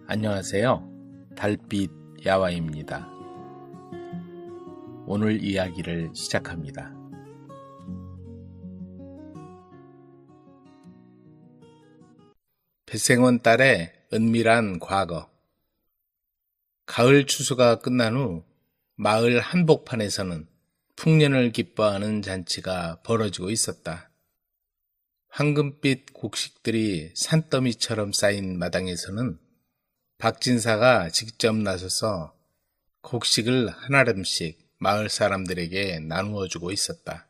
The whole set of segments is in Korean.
안녕하세요. 달빛 야와입니다. 오늘 이야기를 시작합니다. 배생원 딸의 은밀한 과거. 가을 추수가 끝난 후 마을 한복판에서는 풍년을 기뻐하는 잔치가 벌어지고 있었다. 황금빛 곡식들이 산더미처럼 쌓인 마당에서는 박진사가 직접 나서서 곡식을 한아름씩 마을 사람들에게 나누어 주고 있었다.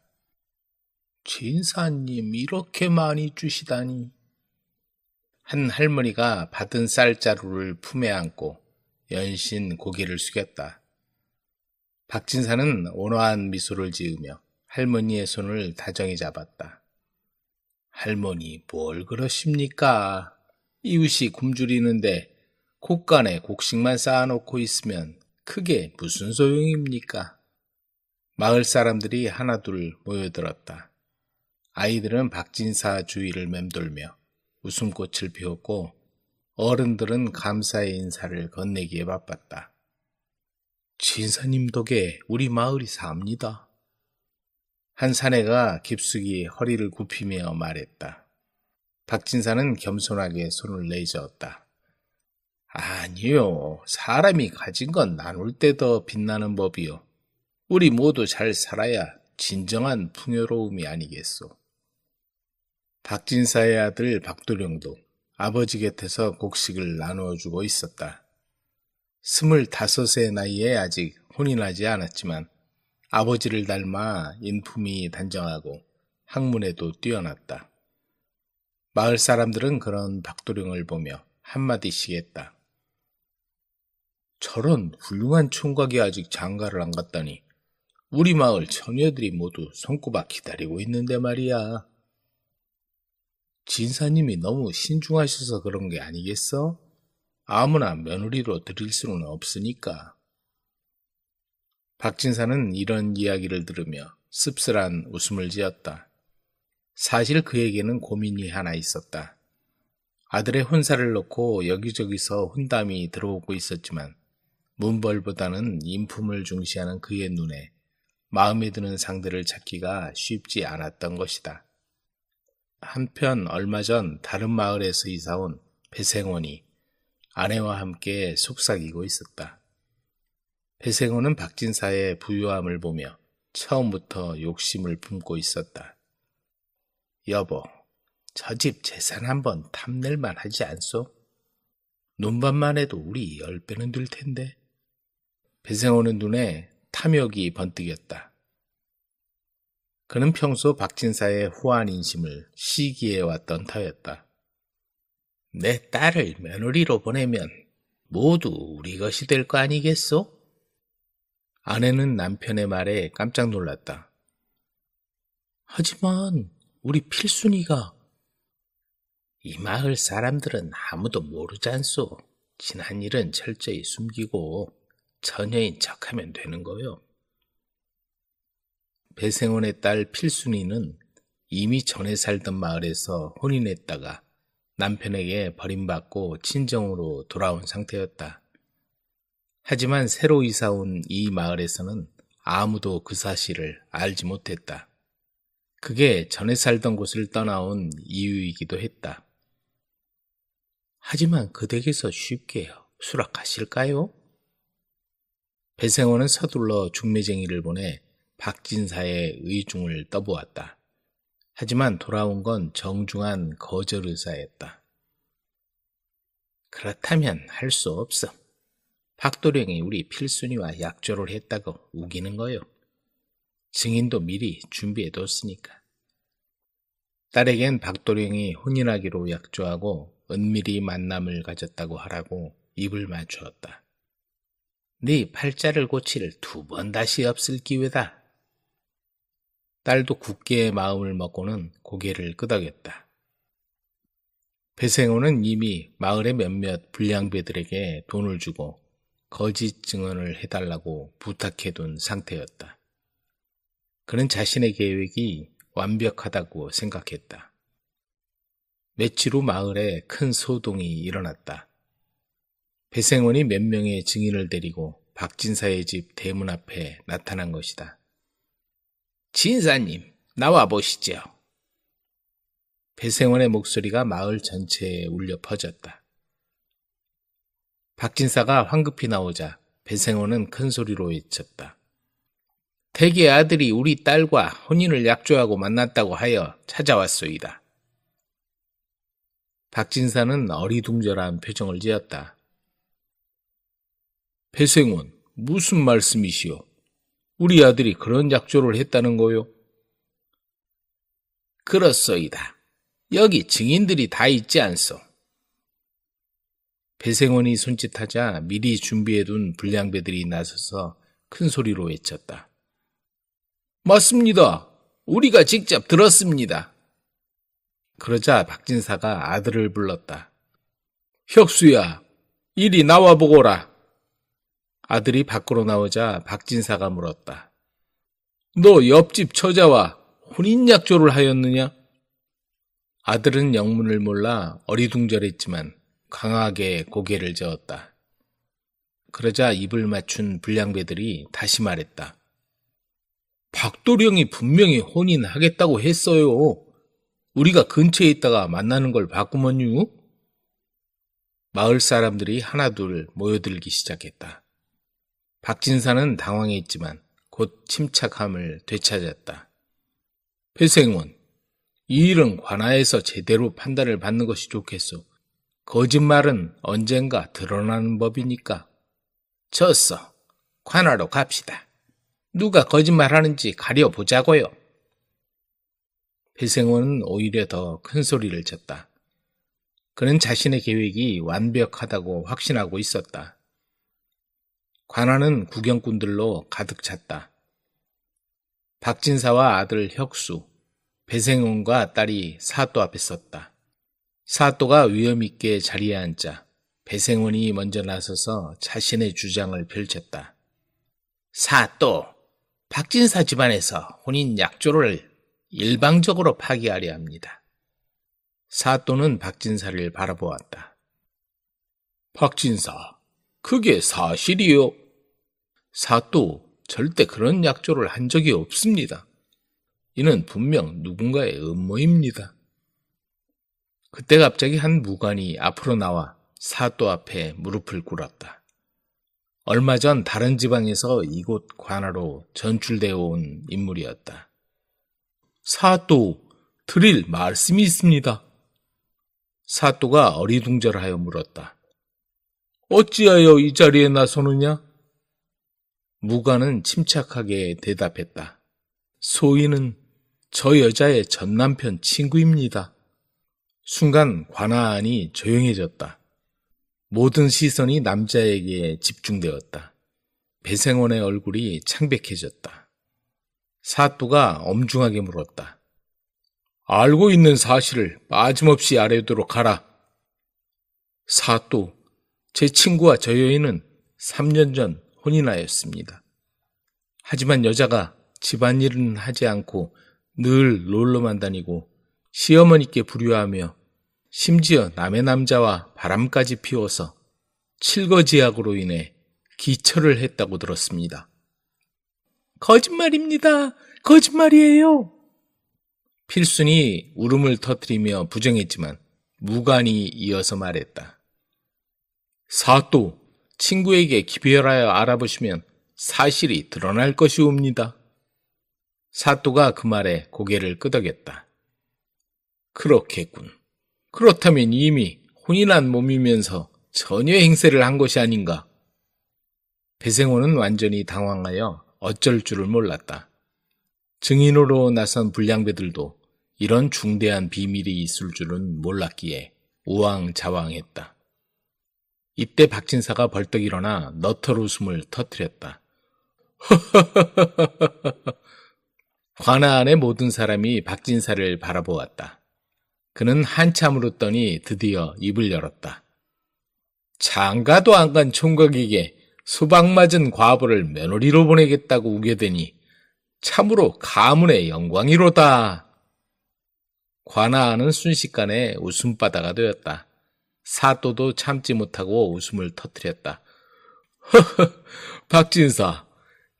진사님, 이렇게 많이 주시다니. 한 할머니가 받은 쌀자루를 품에 안고 연신 고개를 숙였다. 박진사는 온화한 미소를 지으며 할머니의 손을 다정히 잡았다. 할머니, 뭘 그러십니까? 이웃이 굶주리는데 콧간에 곡식만 쌓아놓고 있으면 그게 무슨 소용입니까? 마을 사람들이 하나둘 모여들었다. 아이들은 박진사 주위를 맴돌며 웃음꽃을 피웠고 어른들은 감사의 인사를 건네기에 바빴다. 진사님 덕에 우리 마을이 삽니다. 한 사내가 깊숙이 허리를 굽히며 말했다. 박진사는 겸손하게 손을 내저었다. 아니요, 사람이 가진 건 나눌 때 더 빛나는 법이요. 우리 모두 잘 살아야 진정한 풍요로움이 아니겠소. 박진사의 아들 박도령도 아버지 곁에서 곡식을 나누어 주고 있었다. 25의 나이에 아직 혼이 나지 않았지만 아버지를 닮아 인품이 단정하고 학문에도 뛰어났다. 마을 사람들은 그런 박도령을 보며 한마디씩 했다. 저런 훌륭한 총각이 아직 장가를 안 갔다니 우리 마을 처녀들이 모두 손꼽아 기다리고 있는데 말이야. 진사님이 너무 신중하셔서 그런 게 아니겠어? 아무나 며느리로 드릴 수는 없으니까. 박진사는 이런 이야기를 들으며 씁쓸한 웃음을 지었다. 사실 그에게는 고민이 하나 있었다. 아들의 혼사를 놓고 여기저기서 혼담이 들어오고 있었지만 문벌보다는 인품을 중시하는 그의 눈에 마음에 드는 상대를 찾기가 쉽지 않았던 것이다. 한편 얼마 전 다른 마을에서 이사온 배생원이 아내와 함께 속삭이고 있었다. 배생원은 박진사의 부유함을 보며 처음부터 욕심을 품고 있었다. 여보, 저 집 재산 한번 탐낼만 하지 않소? 눈밭만 해도 우리 10배는 될 텐데. 배생원의 눈에 탐욕이 번뜩였다. 그는 평소 박진사의 후한 인심을 시기해왔던 터였다. 내 딸을 며느리로 보내면 모두 우리 것이 될 거 아니겠소? 아내는 남편의 말에 깜짝 놀랐다. 하지만 우리 필순이가 이 마을 사람들은 아무도 모르지 않소. 지난 일은 철저히 숨기고 처녀인 척하면 되는 거요. 배생원의 딸 필순이는 이미 전에 살던 마을에서 혼인했다가 남편에게 버림받고 친정으로 돌아온 상태였다. 하지만 새로 이사온 이 마을에서는 아무도 그 사실을 알지 못했다. 그게 전에 살던 곳을 떠나온 이유이기도 했다. 하지만 그 댁에서 쉽게 수락하실까요? 배생원은 서둘러 중매쟁이를 보내 박진사의 의중을 떠보았다. 하지만 돌아온 건 정중한 거절 의사였다. 그렇다면 할 수 없어. 박도령이 우리 필순이와 약조를 했다고 우기는 거요. 증인도 미리 준비해뒀으니까. 딸에겐 박도령이 혼인하기로 약조하고 은밀히 만남을 가졌다고 하라고 입을 맞추었다. 네 팔자를 고칠 2번 다시 없을 기회다. 딸도 굳게 마음을 먹고는 고개를 끄덕였다. 배생호는 이미 마을의 몇몇 불량배들에게 돈을 주고 거짓 증언을 해달라고 부탁해둔 상태였다. 그는 자신의 계획이 완벽하다고 생각했다. 며칠 후 마을에 큰 소동이 일어났다. 배생원이 몇 명의 증인을 데리고 박진사의 집 대문 앞에 나타난 것이다. 진사님, 나와 보시죠. 배생원의 목소리가 마을 전체에 울려 퍼졌다. 박진사가 황급히 나오자 배생원은 큰 소리로 외쳤다. 댁의 아들이 우리 딸과 혼인을 약조하고 만났다고 하여 찾아왔소이다. 박진사는 어리둥절한 표정을 지었다. 배생원, 무슨 말씀이시오? 우리 아들이 그런 약조를 했다는 거요? 그렇소이다. 여기 증인들이 다 있지 않소. 배생원이 손짓하자 미리 준비해둔 불량배들이 나서서 큰 소리로 외쳤다. 맞습니다. 우리가 직접 들었습니다. 그러자 박진사가 아들을 불렀다. 혁수야, 이리 나와보거라. 아들이 밖으로 나오자 박진사가 물었다. 너 옆집 처자와 혼인약조를 하였느냐? 아들은 영문을 몰라 어리둥절했지만 강하게 고개를 저었다. 그러자 입을 맞춘 불량배들이 다시 말했다. 박도령이 분명히 혼인하겠다고 했어요. 우리가 근처에 있다가 만나는 걸 봤구먼요. 마을 사람들이 하나둘 모여들기 시작했다. 박진사는 당황했지만 곧 침착함을 되찾았다. 배생원, 이 일은 관아에서 제대로 판단을 받는 것이 좋겠소. 거짓말은 언젠가 드러나는 법이니까. 졌어. 관아로 갑시다. 누가 거짓말하는지 가려보자고요. 배생원은 오히려 더 큰 소리를 쳤다. 그는 자신의 계획이 완벽하다고 확신하고 있었다. 관아는 구경꾼들로 가득 찼다. 박진사와 아들 혁수, 배생원과 딸이 사또 앞에 섰다. 사또가 위엄있게 자리에 앉자 배생원이 먼저 나서서 자신의 주장을 펼쳤다. 사또, 박진사 집안에서 혼인 약조를 일방적으로 파기하려 합니다. 사또는 박진사를 바라보았다. 박진사, 그게 사실이요? 사또, 절대 그런 약조를 한 적이 없습니다. 이는 분명 누군가의 음모입니다. 그때 갑자기 한 무관이 앞으로 나와 사또 앞에 무릎을 꿇었다. 얼마 전 다른 지방에서 이곳 관아로 전출되어 온 인물이었다. 사또, 드릴 말씀이 있습니다. 사또가 어리둥절하여 물었다. 어찌하여 이 자리에 나서느냐? 무관은 침착하게 대답했다. 소인은 저 여자의 전남편 친구입니다. 순간 관아 안이 조용해졌다. 모든 시선이 남자에게 집중되었다. 배생원의 얼굴이 창백해졌다. 사또가 엄중하게 물었다. 알고 있는 사실을 빠짐없이 알아두도록 하라. 사또, 제 친구와 저 여인은 3년 전 혼인하였습니다. 하지만 여자가 집안일은 하지 않고 늘 놀러만 다니고 시어머니께 불효하며 심지어 남의 남자와 바람까지 피워서 칠거지약으로 인해 기처를 했다고 들었습니다. 거짓말입니다. 거짓말이에요. 필순이 울음을 터뜨리며 부정했지만 무관이 이어서 말했다. 사또, 친구에게 기별하여 알아보시면 사실이 드러날 것이옵니다. 사또가 그 말에 고개를 끄덕였다. 그렇겠군. 그렇다면 이미 혼인한 몸이면서 전혀 행세를 한 것이 아닌가. 배생원은 완전히 당황하여 어쩔 줄을 몰랐다. 증인으로 나선 불량배들도 이런 중대한 비밀이 있을 줄은 몰랐기에 우왕좌왕했다. 이때 박진사가 벌떡 일어나 너털 웃음을 터뜨렸다. 관아 안의 모든 사람이 박진사를 바라보았다. 그는 한참 웃더니 드디어 입을 열었다. 장가도 안 간 총각에게 수박 맞은 과부를 며느리로 보내겠다고 우겨대니 참으로 가문의 영광이로다. 관아 안은 순식간에 웃음바다가 되었다. 사또도 참지 못하고 웃음을 터뜨렸다. 허허, 박진사,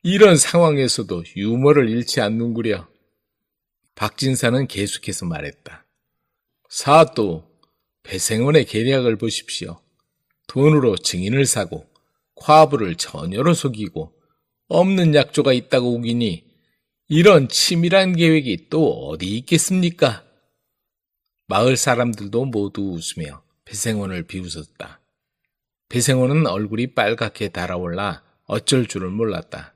이런 상황에서도 유머를 잃지 않는구려. 박진사는 계속해서 말했다. 사또, 배생원의 계략을 보십시오. 돈으로 증인을 사고 과부를 처녀로 속이고 없는 약조가 있다고 우기니 이런 치밀한 계획이 또 어디 있겠습니까? 마을 사람들도 모두 웃으며 배생원을 비웃었다. 배생원은 얼굴이 빨갛게 달아올라 어쩔 줄을 몰랐다.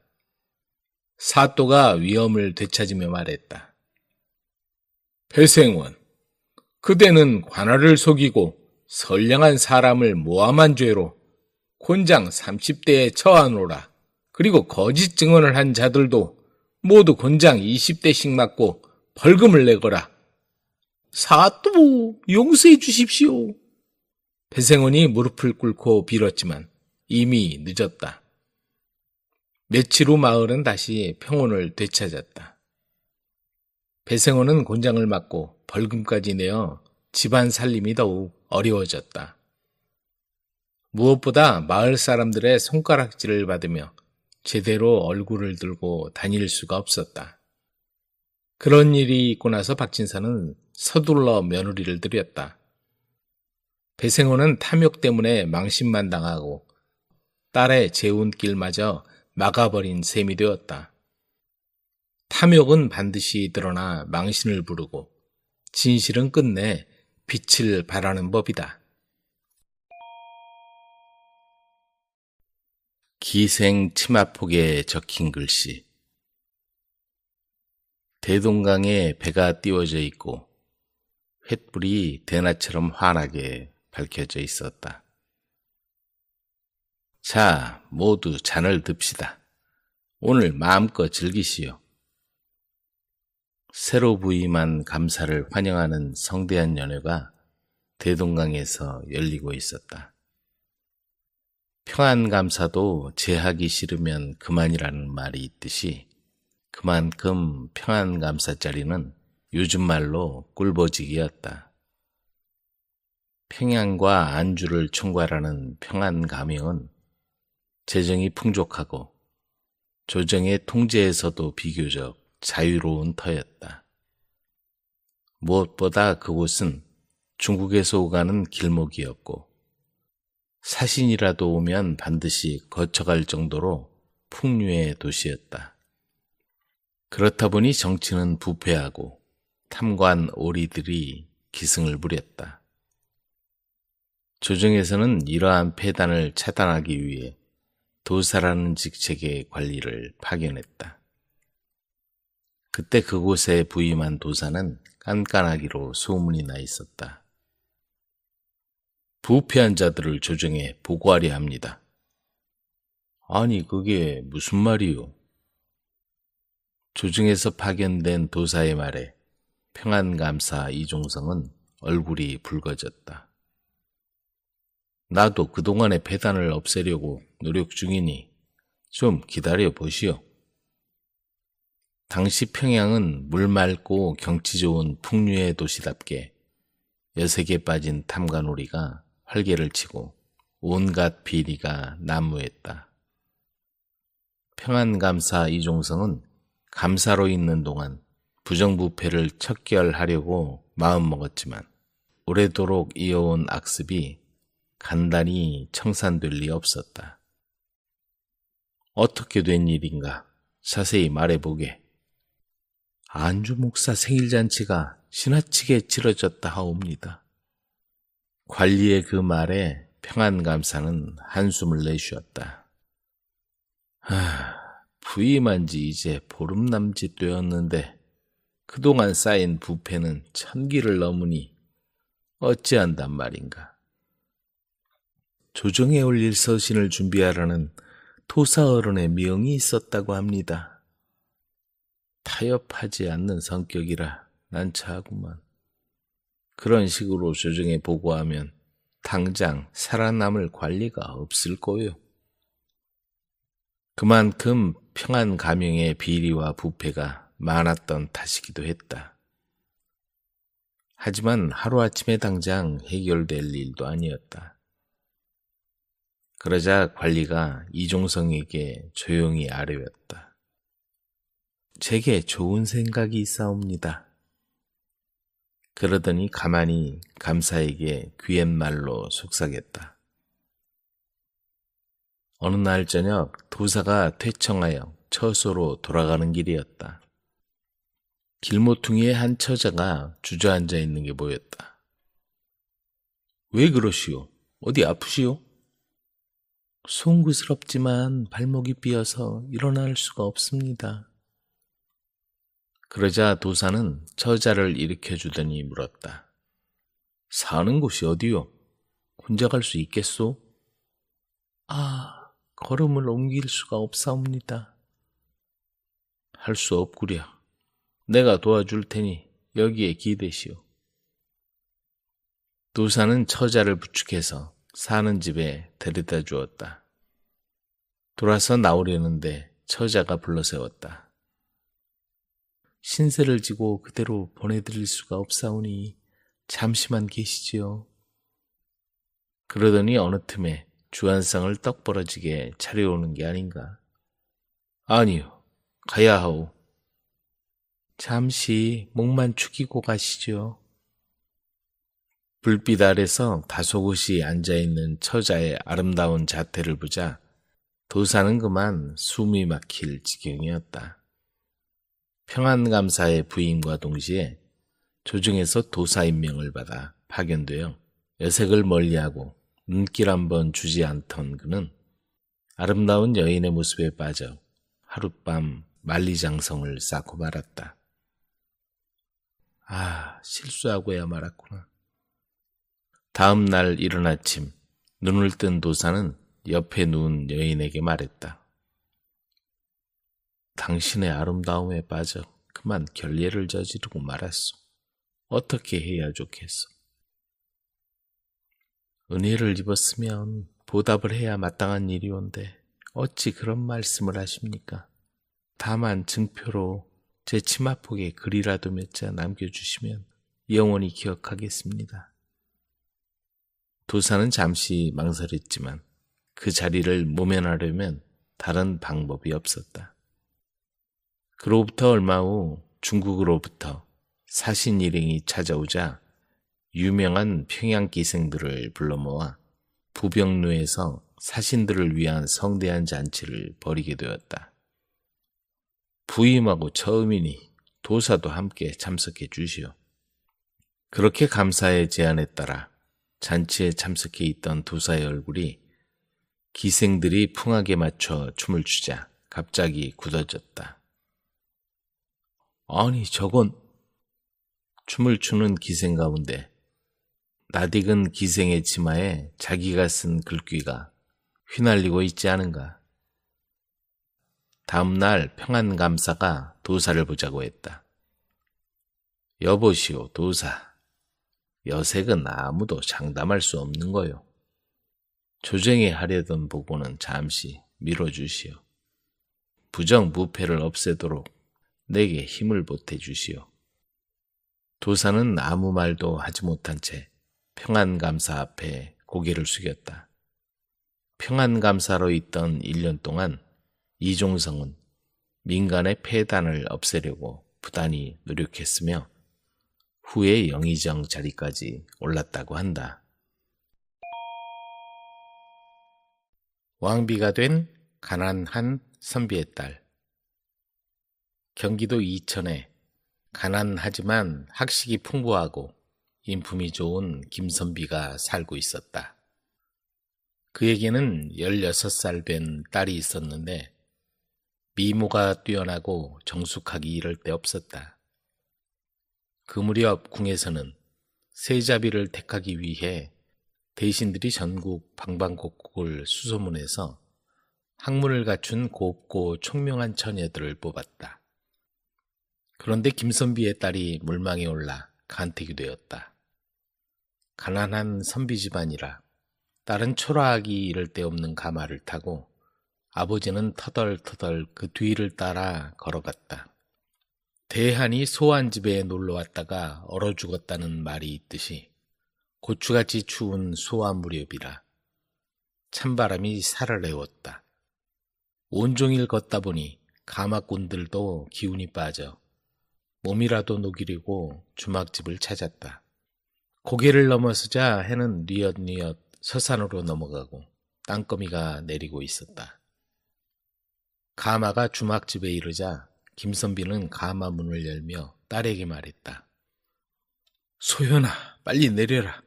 사또가 위험을 되찾으며 말했다. 배생원, 그대는 관아를 속이고 선량한 사람을 모함한 죄로 곤장 30대에 처하노라. 그리고 거짓 증언을 한 자들도 모두 곤장 20대씩 맞고 벌금을 내거라. 사또, 용서해 주십시오. 배생원이 무릎을 꿇고 빌었지만 이미 늦었다. 며칠 후 마을은 다시 평온을 되찾았다. 배생원은 곤장을 맞고 벌금까지 내어 집안 살림이 더욱 어려워졌다. 무엇보다 마을 사람들의 손가락질을 받으며 제대로 얼굴을 들고 다닐 수가 없었다. 그런 일이 있고 나서 박진사는 서둘러 며느리를 들였다. 배생원은 탐욕 때문에 망신만 당하고 딸의 재혼길마저 막아버린 셈이 되었다. 탐욕은 반드시 드러나 망신을 부르고 진실은 끝내 빛을 발하는 법이다. 기생 치마폭에 적힌 글씨. 대동강에 배가 띄워져 있고 횃불이 대낮처럼 환하게 밝혀져 있었다. 자, 모두 잔을 듭시다. 오늘 마음껏 즐기시오. 새로 부임한 감사를 환영하는 성대한 연회가 대동강에서 열리고 있었다. 평안감사도 제하기 싫으면 그만이라는 말이 있듯이 그만큼 평안감사 자리는 요즘 말로 꿀보직이었다. 평양과 안주를 총괄하는 평안감영은 재정이 풍족하고 조정의 통제에서도 비교적 자유로운 터였다. 무엇보다 그곳은 중국에서 오가는 길목이었고 사신이라도 오면 반드시 거쳐갈 정도로 풍류의 도시였다. 그렇다 보니 정치는 부패하고 탐관 오리들이 기승을 부렸다. 조정에서는 이러한 폐단을 차단하기 위해 도사라는 직책의 관리를 파견했다. 그때 그곳에 부임한 도사는 깐깐하기로 소문이 나 있었다. 부패한 자들을 조정에 보고하려 합니다. 아니, 그게 무슨 말이요? 조정에서 파견된 도사의 말에 평안감사 이종성은 얼굴이 붉어졌다. 나도 그동안의 폐단을 없애려고 노력 중이니 좀 기다려 보시오. 당시 평양은 물 맑고 경치 좋은 풍류의 도시답게 여색에 빠진 탐관오리가 활개를 치고 온갖 비리가 난무했다. 평안감사 이종성은 감사로 있는 동안 부정부패를 척결하려고 마음먹었지만 오래도록 이어온 악습이 간단히 청산될 리 없었다. 어떻게 된 일인가 자세히 말해보게. 안주 목사 생일잔치가 지나치게 치러졌다 하옵니다. 관리의 그 말에 평안감사는 한숨을 내쉬었다. 부임한 지 이제 보름남짓 되었는데 그동안 쌓인 부패는 천기를 넘으니 어찌한단 말인가. 조정에 올릴 서신을 준비하라는 도사 어른의 명이 있었다고 합니다. 타협하지 않는 성격이라 난처하구만. 그런 식으로 조정에 보고하면 당장 살아남을 관리가 없을 거요. 그만큼 평안감영의 비리와 부패가 많았던 탓이기도 했다. 하지만 하루아침에 당장 해결될 일도 아니었다. 그러자 관리가 이종성에게 조용히 아뢰었다. 제게 좋은 생각이 있사옵니다. 그러더니 가만히 감사에게 귀옛말로 속삭였다. 어느 날 저녁 도사가 퇴청하여 처소로 돌아가는 길이었다. 길모퉁이에 한 처자가 주저앉아 있는 게 보였다. 왜 그러시오? 어디 아프시오? 송구스럽지만 발목이 삐어서 일어날 수가 없습니다. 그러자 도사는 처자를 일으켜주더니 물었다. 사는 곳이 어디요? 혼자 갈 수 있겠소? 걸음을 옮길 수가 없사옵니다. 할 수 없구려. 내가 도와줄 테니 여기에 기대시오. 도사는 처자를 부축해서 사는 집에 데려다 주었다. 돌아서 나오려는데 처자가 불러세웠다. 신세를 지고 그대로 보내드릴 수가 없사오니 잠시만 계시지요. 그러더니 어느 틈에 주안상을 떡 벌어지게 차려오는 게 아닌가. 아니요, 가야 하오. 잠시 목만 축이고 가시죠. 불빛 아래서 다소곳이 앉아있는 처자의 아름다운 자태를 보자 도사는 그만 숨이 막힐 지경이었다. 평안감사의 부임과 동시에 조정에서 도사 임명을 받아 파견되어 여색을 멀리하고 눈길 한번 주지 않던 그는 아름다운 여인의 모습에 빠져 하룻밤 만리장성을 쌓고 말았다. 실수하고야 말았구나. 다음 날 이른 아침 눈을 뜬 도사는 옆에 누운 여인에게 말했다. 당신의 아름다움에 빠져 그만 결례를 저지르고 말았소. 어떻게 해야 좋겠소? 은혜를 입었으면 보답을 해야 마땅한 일이온데 어찌 그런 말씀을 하십니까? 다만 증표로 제 치마폭에 글이라도 몇 자 남겨주시면 영원히 기억하겠습니다. 도사는 잠시 망설였지만 그 자리를 모면하려면 다른 방법이 없었다. 그로부터 얼마 후 중국으로부터 사신 일행이 찾아오자 유명한 평양 기생들을 불러 모아 부병루에서 사신들을 위한 성대한 잔치를 벌이게 되었다. 부임하고 처음이니 도사도 함께 참석해 주시오. 그렇게 감사의 제안에 따라 잔치에 참석해 있던 도사의 얼굴이 기생들이 풍악에 맞춰 춤을 추자 갑자기 굳어졌다. 아니 저건 춤을 추는 기생 가운데 낯익은 기생의 치마에 자기가 쓴 글귀가 휘날리고 있지 않은가. 다음 날 평안감사가 도사를 보자고 했다. 여보시오 도사, 여색은 아무도 장담할 수 없는 거요. 조정에 하려던 보고는 잠시 미뤄주시오. 부정부패를 없애도록 내게 힘을 보태주시오. 도사는 아무 말도 하지 못한 채 평안감사 앞에 고개를 숙였다. 평안감사로 있던 1년 동안 이종성은 민간의 폐단을 없애려고 부단히 노력했으며 후에 영의정 자리까지 올랐다고 한다. 왕비가 된 가난한 선비의 딸. 경기도 이천에 가난하지만 학식이 풍부하고 인품이 좋은 김선비가 살고 있었다. 그에게는 16살 된 딸이 있었는데 미모가 뛰어나고 정숙하기 이를 데 없었다. 그 무렵 궁에서는 세자비를 택하기 위해 대신들이 전국 방방곡곡을 수소문해서 학문을 갖춘 곱고 총명한 처녀들을 뽑았다. 그런데 김선비의 딸이 물망에 올라 간택이 되었다. 가난한 선비 집안이라 딸은 초라하기 이를 데 없는 가마를 타고 아버지는 터덜터덜 그 뒤를 따라 걸어갔다. 대한이 소한 집에 놀러 왔다가 얼어 죽었다는 말이 있듯이 고추같이 추운 소한 무렵이라 찬바람이 살을 애웠다. 온종일 걷다 보니 가마꾼들도 기운이 빠져 몸이라도 녹이려고 주막집을 찾았다. 고개를 넘어서자 해는 뉘엿뉘엿 서산으로 넘어가고 땅거미가 내리고 있었다. 가마가 주막집에 이르자 김선비는 가마 문을 열며 딸에게 말했다. 소연아, 빨리 내려라.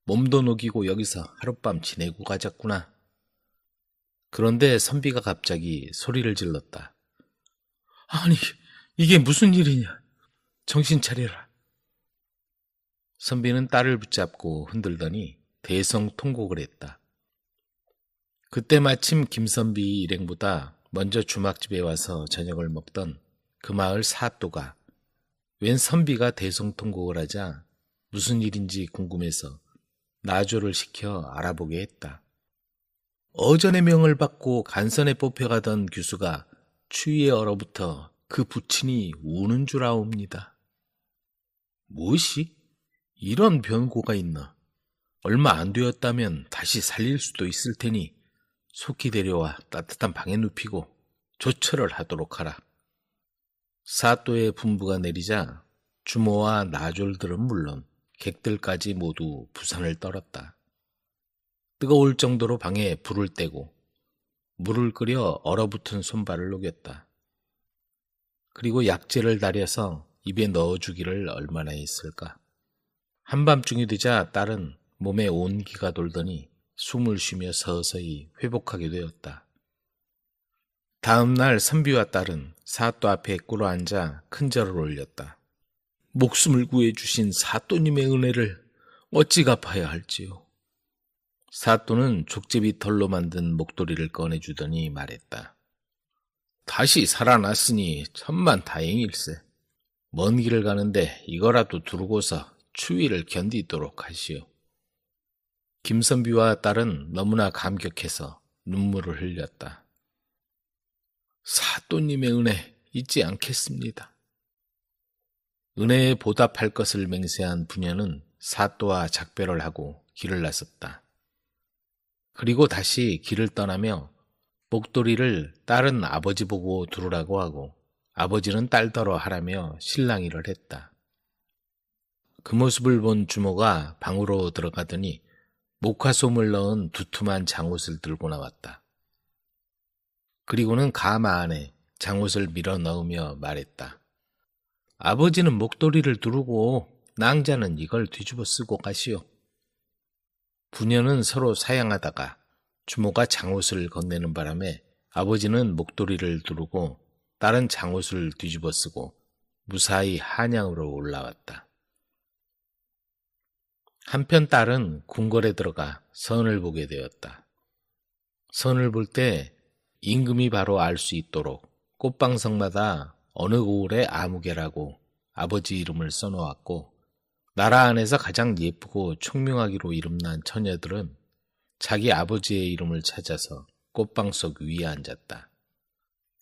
몸도 녹이고 여기서 하룻밤 지내고 가자꾸나. 그런데 선비가 갑자기 소리를 질렀다. 아니, 이게 무슨 일이냐? 정신 차려라. 선비는 딸을 붙잡고 흔들더니 대성통곡을 했다. 그때 마침 김선비 일행보다 먼저 주막집에 와서 저녁을 먹던 그 마을 사또가 웬 선비가 대성통곡을 하자 무슨 일인지 궁금해서 나조를 시켜 알아보게 했다. 어전의 명을 받고 간선에 뽑혀가던 규수가 추위에 얼어붙어 그 부친이 우는 줄 아옵니다. 무엇이? 이런 변고가 있나? 얼마 안 되었다면 다시 살릴 수도 있을 테니 속히 데려와 따뜻한 방에 눕히고 조처를 하도록 하라. 사또의 분부가 내리자 주모와 나졸들은 물론 객들까지 모두 부산을 떨었다. 뜨거울 정도로 방에 불을 떼고 물을 끓여 얼어붙은 손발을 녹였다. 그리고 약재를 다려서 입에 넣어주기를 얼마나 했을까. 한밤중이 되자 딸은 몸에 온기가 돌더니 숨을 쉬며 서서히 회복하게 되었다. 다음 날 선비와 딸은 사또 앞에 꿇어앉아 큰절을 올렸다. 목숨을 구해주신 사또님의 은혜를 어찌 갚아야 할지요. 사또는 족제비 털로 만든 목도리를 꺼내주더니 말했다. 다시 살아났으니 천만 다행일세. 먼 길을 가는데 이거라도 두르고서 추위를 견디도록 하시오. 김선비와 딸은 너무나 감격해서 눈물을 흘렸다. 사또님의 은혜 잊지 않겠습니다. 은혜에 보답할 것을 맹세한 부녀는 사또와 작별을 하고 길을 나섰다. 그리고 다시 길을 떠나며 목도리를 딸은 아버지 보고 두르라고 하고 아버지는 딸더러 하라며 실랑이를 했다. 그 모습을 본 주모가 방으로 들어가더니 목화솜을 넣은 두툼한 장옷을 들고 나왔다. 그리고는 가마 안에 장옷을 밀어 넣으며 말했다. 아버지는 목도리를 두르고 낭자는 이걸 뒤집어 쓰고 가시오. 부녀는 서로 사양하다가 주모가 장옷을 건네는 바람에 아버지는 목도리를 두르고 딸은 장옷을 뒤집어 쓰고 무사히 한양으로 올라왔다. 한편 딸은 궁궐에 들어가 선을 보게 되었다. 선을 볼 때 임금이 바로 알 수 있도록 꽃방석마다 어느 고을의 아무개라고 아버지 이름을 써놓았고 나라 안에서 가장 예쁘고 총명하기로 이름난 처녀들은 자기 아버지의 이름을 찾아서 꽃방석 위에 앉았다.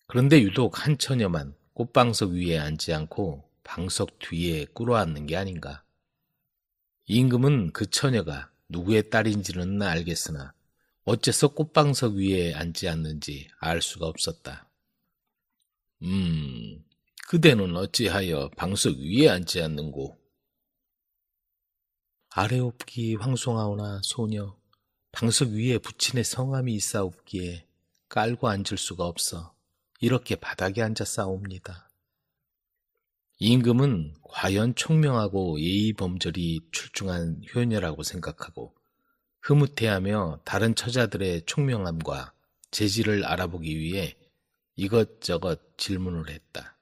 그런데 유독 한 처녀만 꽃방석 위에 앉지 않고 방석 뒤에 꿇어앉는 게 아닌가. 임금은 그 처녀가 누구의 딸인지는 알겠으나 어째서 꽃방석 위에 앉지 않는지 알 수가 없었다. 그대는 어찌하여 방석 위에 앉지 않는고? 아래옵기 황송하오나 소녀, 방석 위에 부친의 성함이 있사옵기에 깔고 앉을 수가 없어 이렇게 바닥에 앉아 싸웁니다. 임금은 과연 총명하고 예의범절이 출중한 효녀라고 생각하고 흐뭇해하며 다른 처자들의 총명함과 재질을 알아보기 위해 이것저것 질문을 했다.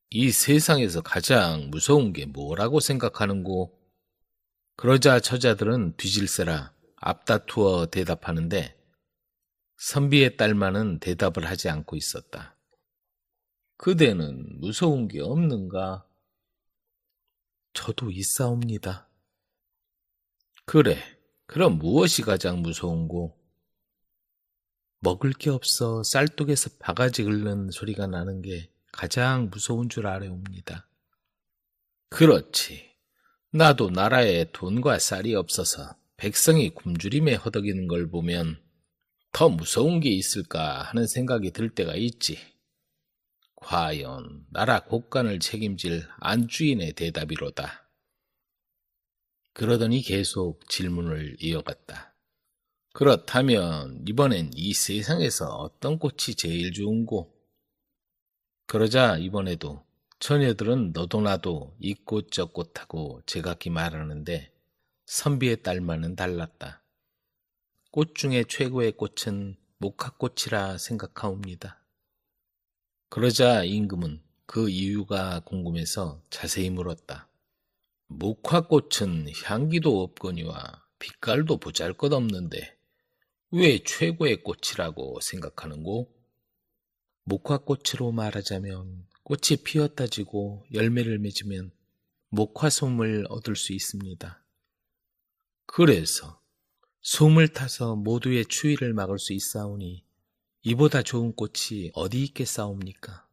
이 세상에서 가장 무서운 게 뭐라고 생각하는고? 그러자 처자들은 뒤질세라 앞다투어 대답하는데 선비의 딸만은 대답을 하지 않고 있었다. 그대는 무서운 게 없는가? 저도 있사옵니다. 그래, 그럼 무엇이 가장 무서운고? 먹을 게 없어 쌀독에서 바가지 긁는 소리가 나는 게 가장 무서운 줄 알아옵니다. 그렇지. 나도 나라에 돈과 쌀이 없어서 백성이 굶주림에 허덕이는 걸 보면 더 무서운 게 있을까 하는 생각이 들 때가 있지. 과연 나라 곳간을 책임질 안주인의 대답이로다. 그러더니 계속 질문을 이어갔다. 그렇다면 이번엔 이 세상에서 어떤 꽃이 제일 좋은고? 그러자 이번에도 처녀들은 너도 나도 이 꽃 저 꽃하고 제각기 말하는데 선비의 딸만은 달랐다. 꽃 중에 최고의 꽃은 목화꽃이라 생각하옵니다. 그러자 임금은 그 이유가 궁금해서 자세히 물었다. 목화꽃은 향기도 없거니와 빛깔도 보잘것없는데 왜 최고의 꽃이라고 생각하는고? 목화꽃으로 말하자면 꽃이 피었다 지고 열매를 맺으면 목화솜을 얻을 수 있습니다. 그래서 솜을 타서 모두의 추위를 막을 수 있사오니 이보다 좋은 꽃이 어디 있겠사옵니까?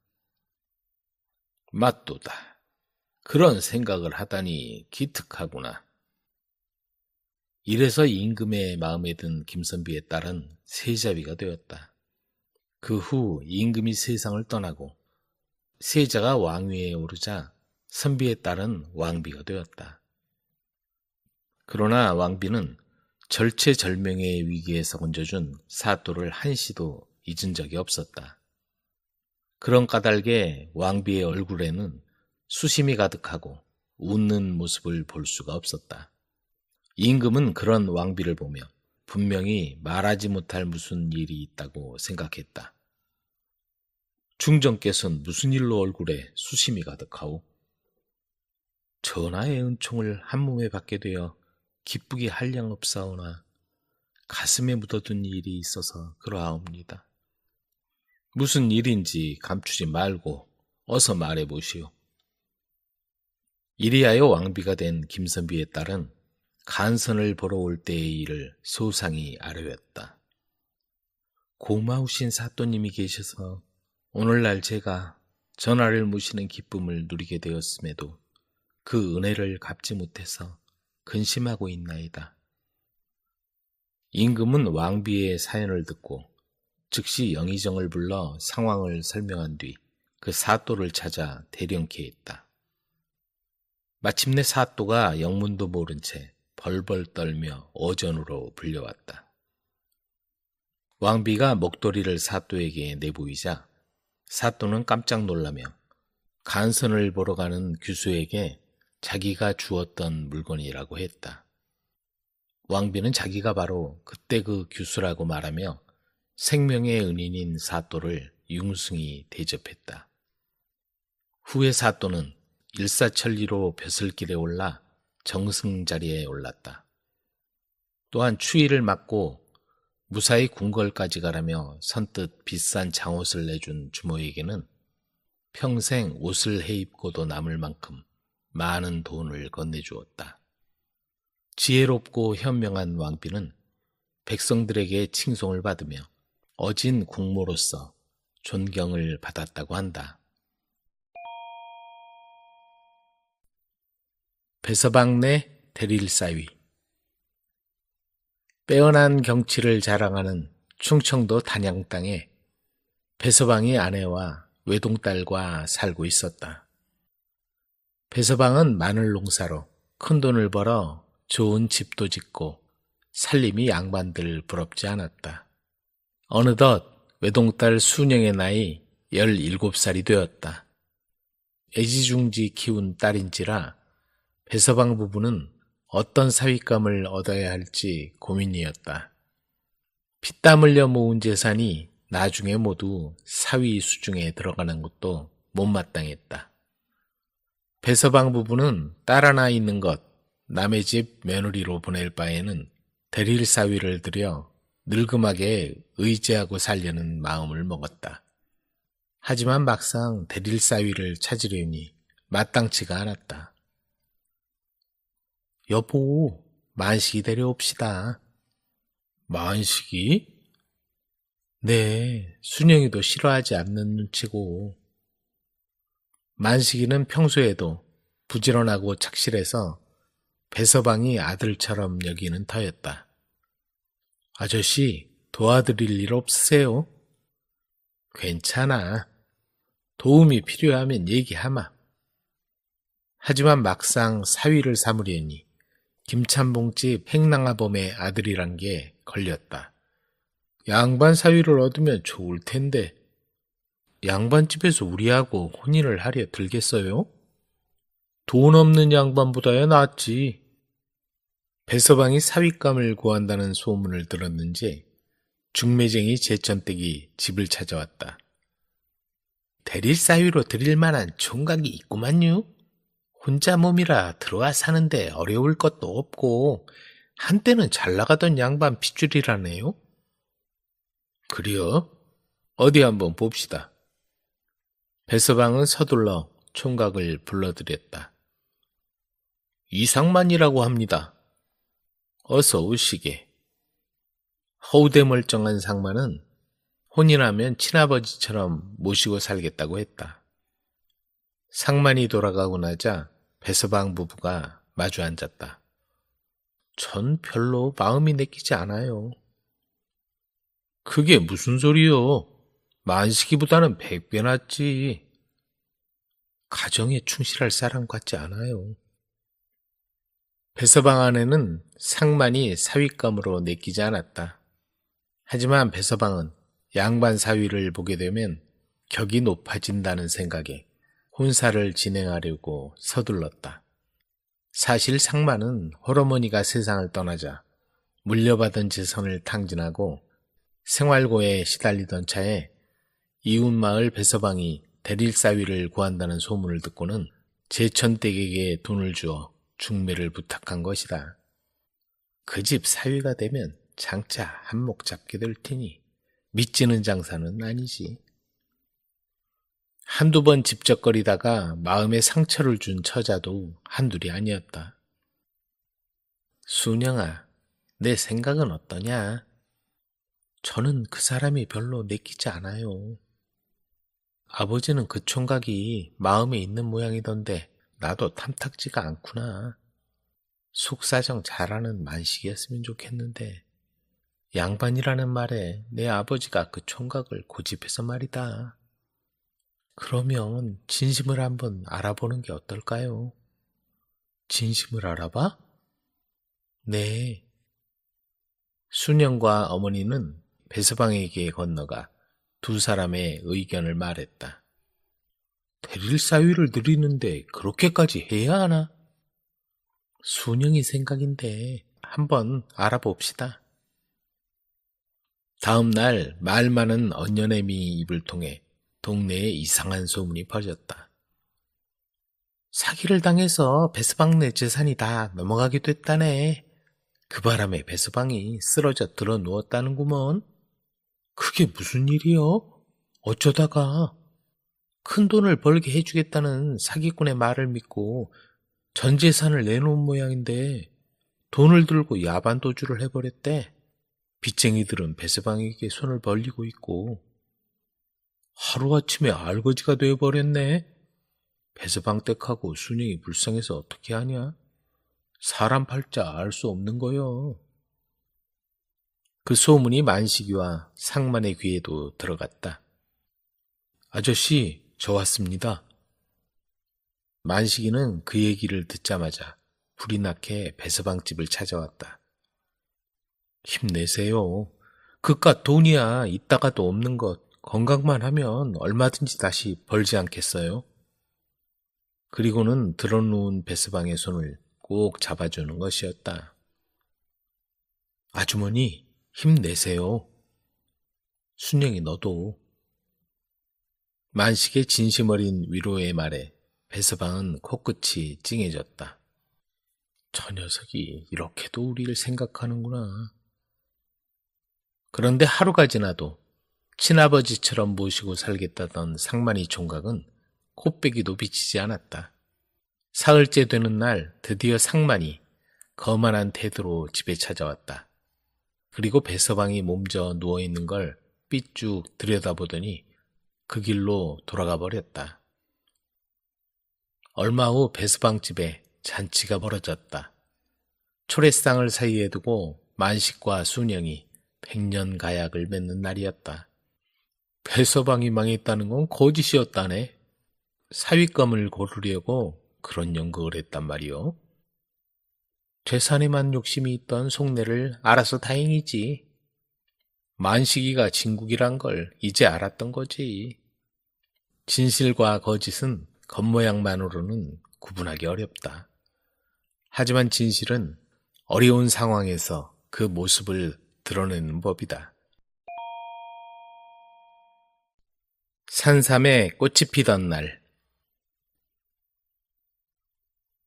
맞도다. 그런 생각을 하다니 기특하구나. 이래서 임금의 마음에 든 김선비의 딸은 세자비가 되었다. 그 후 임금이 세상을 떠나고 세자가 왕위에 오르자 선비의 딸은 왕비가 되었다. 그러나 왕비는 절체절명의 위기에서 건져준 사또를 한시도 잊은 적이 없었다. 그런 까닭에 왕비의 얼굴에는 수심이 가득하고 웃는 모습을 볼 수가 없었다. 임금은 그런 왕비를 보며 분명히 말하지 못할 무슨 일이 있다고 생각했다. 중전께서는 무슨 일로 얼굴에 수심이 가득하오? 전하의 은총을 한몸에 받게 되어 기쁘게 한량없사오나 가슴에 묻어둔 일이 있어서 그러하옵니다. 무슨 일인지 감추지 말고 어서 말해보시오. 이리하여 왕비가 된 김선비의 딸은 간선을 보러 올 때의 일을 소상히 아뢰었다. 고마우신 사또님이 계셔서 오늘날 제가 전하를 모시는 기쁨을 누리게 되었음에도 그 은혜를 갚지 못해서 근심하고 있나이다. 임금은 왕비의 사연을 듣고 즉시 영의정을 불러 상황을 설명한 뒤 그 사또를 찾아 대령케 했다. 마침내 사또가 영문도 모른 채 벌벌 떨며 어전으로 불려왔다. 왕비가 목도리를 사또에게 내보이자 사또는 깜짝 놀라며 간선을 보러 가는 규수에게 자기가 주었던 물건이라고 했다. 왕비는 자기가 바로 그때 그 규수라고 말하며 생명의 은인인 사또를 융숭히 대접했다. 후에 사또는 일사천리로 벼슬길에 올라 정승자리에 올랐다. 또한 추위를 막고 무사히 궁궐까지 가라며 선뜻 비싼 장옷을 내준 주모에게는 평생 옷을 해입고도 남을 만큼 많은 돈을 건네주었다. 지혜롭고 현명한 왕비는 백성들에게 칭송을 받으며 어진 국모로서 존경을 받았다고 한다. 배서방내 대릴사위. 빼어난 경치를 자랑하는 충청도 단양 땅에 배서방이 아내와 외동딸과 살고 있었다. 배서방은 마늘 농사로 큰돈을 벌어 좋은 집도 짓고 살림이 양반들 부럽지 않았다. 어느덧 외동딸 순영의 나이 17살이 되었다. 애지중지 키운 딸인지라 배서방 부부는 어떤 사윗감을 얻어야 할지 고민이었다. 피땀 흘려 모은 재산이 나중에 모두 사위 수중에 들어가는 것도 못마땅했다. 배서방 부부는 딸 하나 있는 것 남의 집 며느리로 보낼 바에는 대릴 사위를 들여 늙음하게 의지하고 살려는 마음을 먹었다. 하지만 막상 대릴 사위를 찾으려니 마땅치가 않았다. 여보, 만식이 데려옵시다. 만식이? 네, 순영이도 싫어하지 않는 눈치고. 만식이는 평소에도 부지런하고 착실해서 배서방이 아들처럼 여기는 터였다. 아저씨, 도와드릴 일 없으세요? 괜찮아. 도움이 필요하면 얘기하마. 하지만 막상 사위를 삼으려니 김참봉집 행랑아범의 아들이란 게 걸렸다. 양반 사위를 얻으면 좋을 텐데 양반집에서 우리하고 혼인을 하려 들겠어요? 돈 없는 양반보다야 낫지. 배서방이 사윗감을 구한다는 소문을 들었는지 중매쟁이 제천댁이 집을 찾아왔다. 대릴 사위로 드릴 만한 총각이 있구만요. 혼자 몸이라 들어와 사는데 어려울 것도 없고 한때는 잘 나가던 양반 핏줄이라네요. 그래요? 어디 한번 봅시다. 배서방은 서둘러 총각을 불러들였다. 이상만이라고 합니다. 어서 오시게. 허우대멀쩡한 상만은 혼인하면 친아버지처럼 모시고 살겠다고 했다. 상만이 돌아가고 나자 배서방 부부가 마주 앉았다. 전 별로 마음이 내키지 않아요. 그게 무슨 소리요? 만식이보다는 100배 낫지. 가정에 충실할 사람 같지 않아요. 배서방 안에는 상만이 사윗감으로 내키지 않았다. 하지만 배서방은 양반 사위를 보게 되면 격이 높아진다는 생각에 혼사를 진행하려고 서둘렀다. 사실 상만은 홀어머니가 세상을 떠나자 물려받은 재산을 탕진하고 생활고에 시달리던 차에 이웃마을 배서방이 대릴사위를 구한다는 소문을 듣고는 제천댁에게 돈을 주어 중매를 부탁한 것이다. 그 집 사위가 되면 장차 한몫 잡게 될 테니 믿지는 장사는 아니지. 한두 번 집적거리다가 마음에 상처를 준 처자도 한둘이 아니었다. 순영아, 내 생각은 어떠냐? 저는 그 사람이 별로 내키지 않아요. 아버지는 그 총각이 마음에 있는 모양이던데 나도 탐탁지가 않구나. 속사정 잘하는 만식이었으면 좋겠는데 양반이라는 말에 내 아버지가 그 총각을 고집해서 말이다. 그러면 진심을 한번 알아보는 게 어떨까요? 진심을 알아봐? 네. 순영과 어머니는 배서방에게 건너가 두 사람의 의견을 말했다. 대릴사위를 드리는데 그렇게까지 해야 하나? 순영이 생각인데 한번 알아봅시다. 다음 날 말 많은 언녀내미 입을 통해 동네에 이상한 소문이 퍼졌다. 사기를 당해서 배서방네 재산이 다 넘어가게 됐다네. 그 바람에 배서방이 쓰러져 들어 누웠다는구먼. 그게 무슨 일이요? 어쩌다가? 큰 돈을 벌게 해주겠다는 사기꾼의 말을 믿고 전 재산을 내놓은 모양인데 돈을 들고 야반도주를 해버렸대. 빚쟁이들은 배서방에게 손을 벌리고 있고 하루아침에 알거지가 되어버렸네. 배서방 댁하고 순영이 불쌍해서 어떻게 하냐? 사람 팔자 알 수 없는 거요. 그 소문이 만식이와 상만의 귀에도 들어갔다. 아저씨, 저 왔습니다. 만식이는 그 얘기를 듣자마자 불이 나게 배서방 집을 찾아왔다. 힘내세요. 그깟 돈이야 있다가도 없는 것. 건강만 하면 얼마든지 다시 벌지 않겠어요? 그리고는 드러누운 배서방의 손을 꼭 잡아주는 것이었다. 아주머니, 힘내세요. 순영이 너도. 만식의 진심 어린 위로의 말에 배서방은 코끝이 찡해졌다. 저 녀석이 이렇게도 우리를 생각하는구나. 그런데 하루가 지나도 친아버지처럼 모시고 살겠다던 상만이 총각은 코빼기도 비치지 않았다. 사흘째 되는 날 드디어 상만이 거만한 태도로 집에 찾아왔다. 그리고 배서방이 몸져 누워있는 걸 삐쭉 들여다보더니 그 길로 돌아가 버렸다. 얼마 후 배서방집에 잔치가 벌어졌다. 초래상을 사이에 두고 만식과 순영이 백년가약을 맺는 날이었다. 배서방이 망했다는 건 거짓이었다네. 사위감을 고르려고 그런 연극을 했단 말이오. 재산에만 욕심이 있던 속내를 알아서 다행이지. 만식이가 진국이란 걸 이제 알았던 거지. 진실과 거짓은 겉모양만으로는 구분하기 어렵다. 하지만 진실은 어려운 상황에서 그 모습을 드러내는 법이다. 산삼에 꽃이 피던 날.